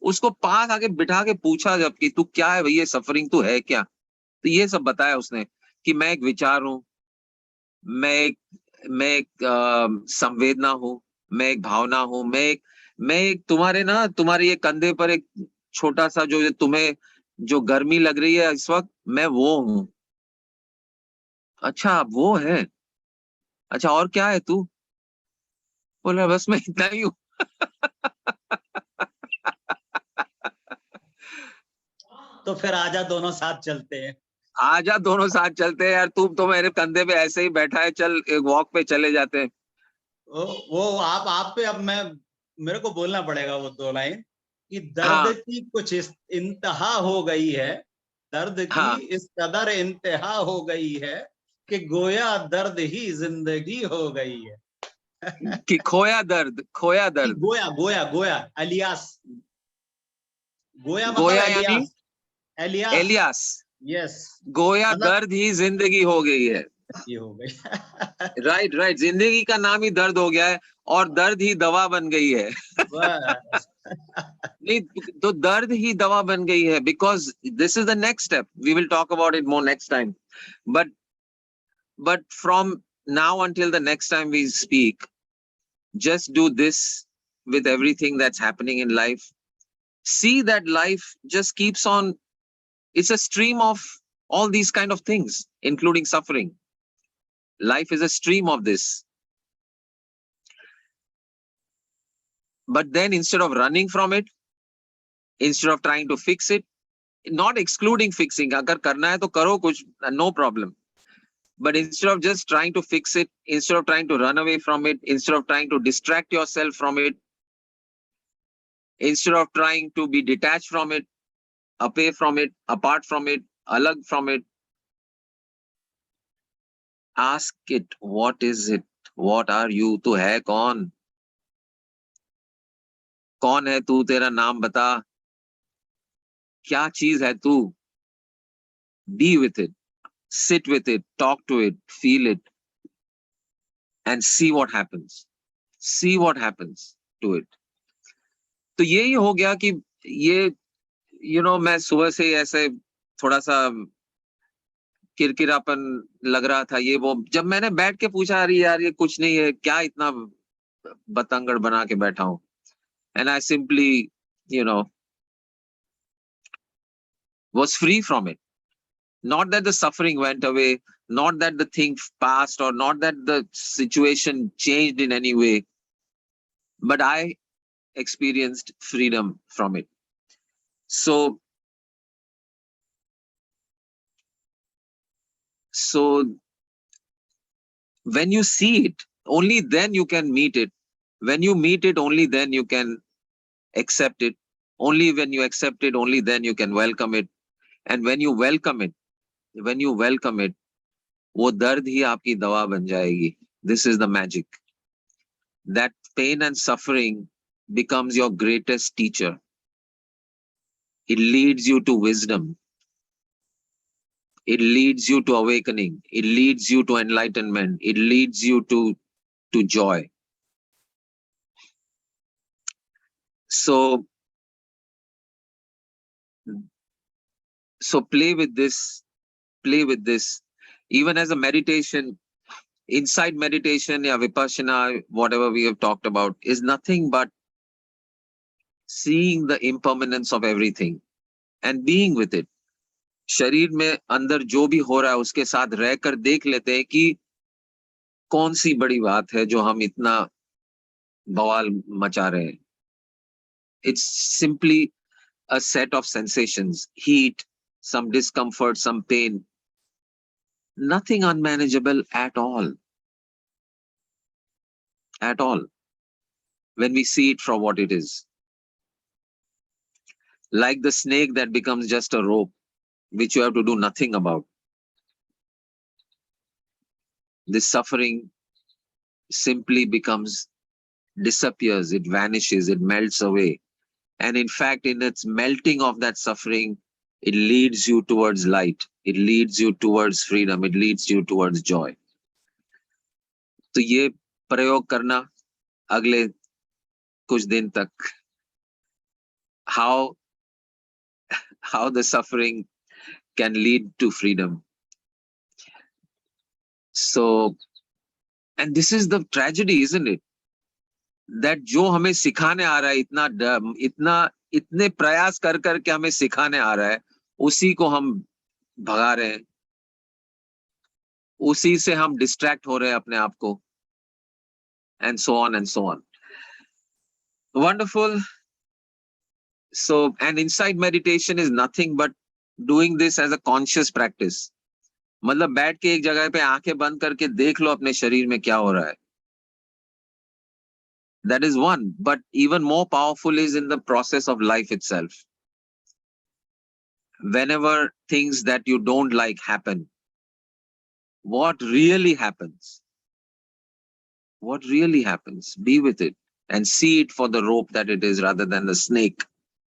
उसको पास आके बिठा के पूछा जब कि तू क्या है भैया, सफरिंग तू है क्या, तो ये सब बताया उसने कि मैं एक विचार हूं, मैं एक संवेदना हूं, मैं एक भावना हूं, मैं एक तुम्हारे ये कंधे पर एक छोटा सा जो तुम्हें जो गर्मी लग रही है इस वक्त, मैं वो हूं। अच्छा वो है, अच्छा और क्या है तू, बोला बस मैं इतना ही हूं। तो फिर आजा दोनों साथ चलते हैं। आजा दोनों साथ चलते हैं यार, तू तो मेरे कंधे पे ऐसे ही बैठा है, चल एक वॉक पे चले जाते हैं। वो आप पे अब मेरे को बोलना पड़ेगा वो दो लाइन कि दर्द हाँ की कुछ इंतहा हो गई है, दर्द की हाँ इस कदर इंतहा हो गई है कि गोया दर्द ही जिंदगी हो गई है। कि खोया दर्द गोया गोया गोया एलियास, गोया मतलब गोया यानी एलियास, एलियास, एलियास, यस, गोया मतलब दर्द ही जिंदगी हो गई है। ये हो गई। राइट राइट, जिंदगी का नाम ही दर्द हो गया है और दर्द ही दवा बन गई है। बस। नहीं तो दर्द ही दवा बन गई है, because this is the next step, we will talk about it more next time, but from now until the next time we speak, just do this with everything that's happening in life. See that life just keeps on, it's a stream of all these kind of things, including suffering. Life is a stream of this. But then instead of running from it, instead of trying to fix it, not excluding fixing, agar karna hai to karo kuch, no problem. But instead of just trying to fix it, instead of trying to run away from it, instead of trying to distract yourself from it, instead of trying to be detached from it, away from it, apart from it, alag from it, ask it, what is it? What are you? Tu hai kaun? कौन है तू, तेरा नाम बता, क्या चीज है तू। Be with it, sit with it, talk to it, feel it, and see what happens. See what happens to it. तो यही हो गया कि ये मैं सुबह से ऐसे थोड़ा सा किरकिरापन लग रहा था, ये वो, जब मैंने बैठ के पूछा, अरे यार ये कुछ नहीं है, क्या इतना बतंगड़ बना के बैठा हूं। And I simply, was free from it. Not that the suffering went away, not that the thing passed, or not that the situation changed in any way, but I experienced freedom from it. So when you see it, only then you can meet it. When you meet it, only then you can accept it. Only when you accept it, only then you can welcome it. And when you welcome it, वो दर्द ही आपकी दवा बन जाएगी. This is the magic. That pain and suffering becomes your greatest teacher. It leads you to wisdom. It leads you to awakening. It leads you to enlightenment. It leads you to joy. So play with this. Even as a meditation, inside meditation, yeah, vipassana, whatever we have talked about, is nothing but seeing the impermanence of everything and being with it. शरीर में अंदर जो भी हो रहा है उसके साथ रहकर देख लेते हैं कि कौन सी बड़ी बात है जो हम इतना बवाल मचा रहे हैं. It's simply a set of sensations, heat, some discomfort, some pain. Nothing unmanageable at all. At all. When we see it for what it is. Like the snake that becomes just a rope, which you have to do nothing about. This suffering simply disappears, it vanishes, it melts away. And in fact, in its melting of that suffering, it leads you towards light. It leads you towards freedom. It leads you towards joy. तो ये प्रयोग करना अगले कुछ दिन तक. How the suffering can lead to freedom. So, and this is the tragedy, isn't it? That जो हमें सिखाने आ रहा है, इतने प्रयास कर करके हमें सिखाने आ रहा है, उसी को हम भगा रहे हैं. उसी से हम डिस्ट्रैक्ट हो रहे हैं अपने आप को. And so on and so on. Wonderful. So, and inside meditation is nothing but doing this as a conscious practice. मतलब बैठ के एक जगह पे आंखें बंद करके देख लो अपने शरीर में क्या हो रहा है. That is one, but even more powerful is in the process of life itself. Whenever things that you don't like happen, what really happens? What really happens? Be with it and see it for the rope that it is rather than the snake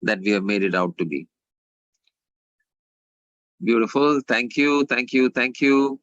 that we have made it out to be. Beautiful. Thank you. Thank you. Thank you.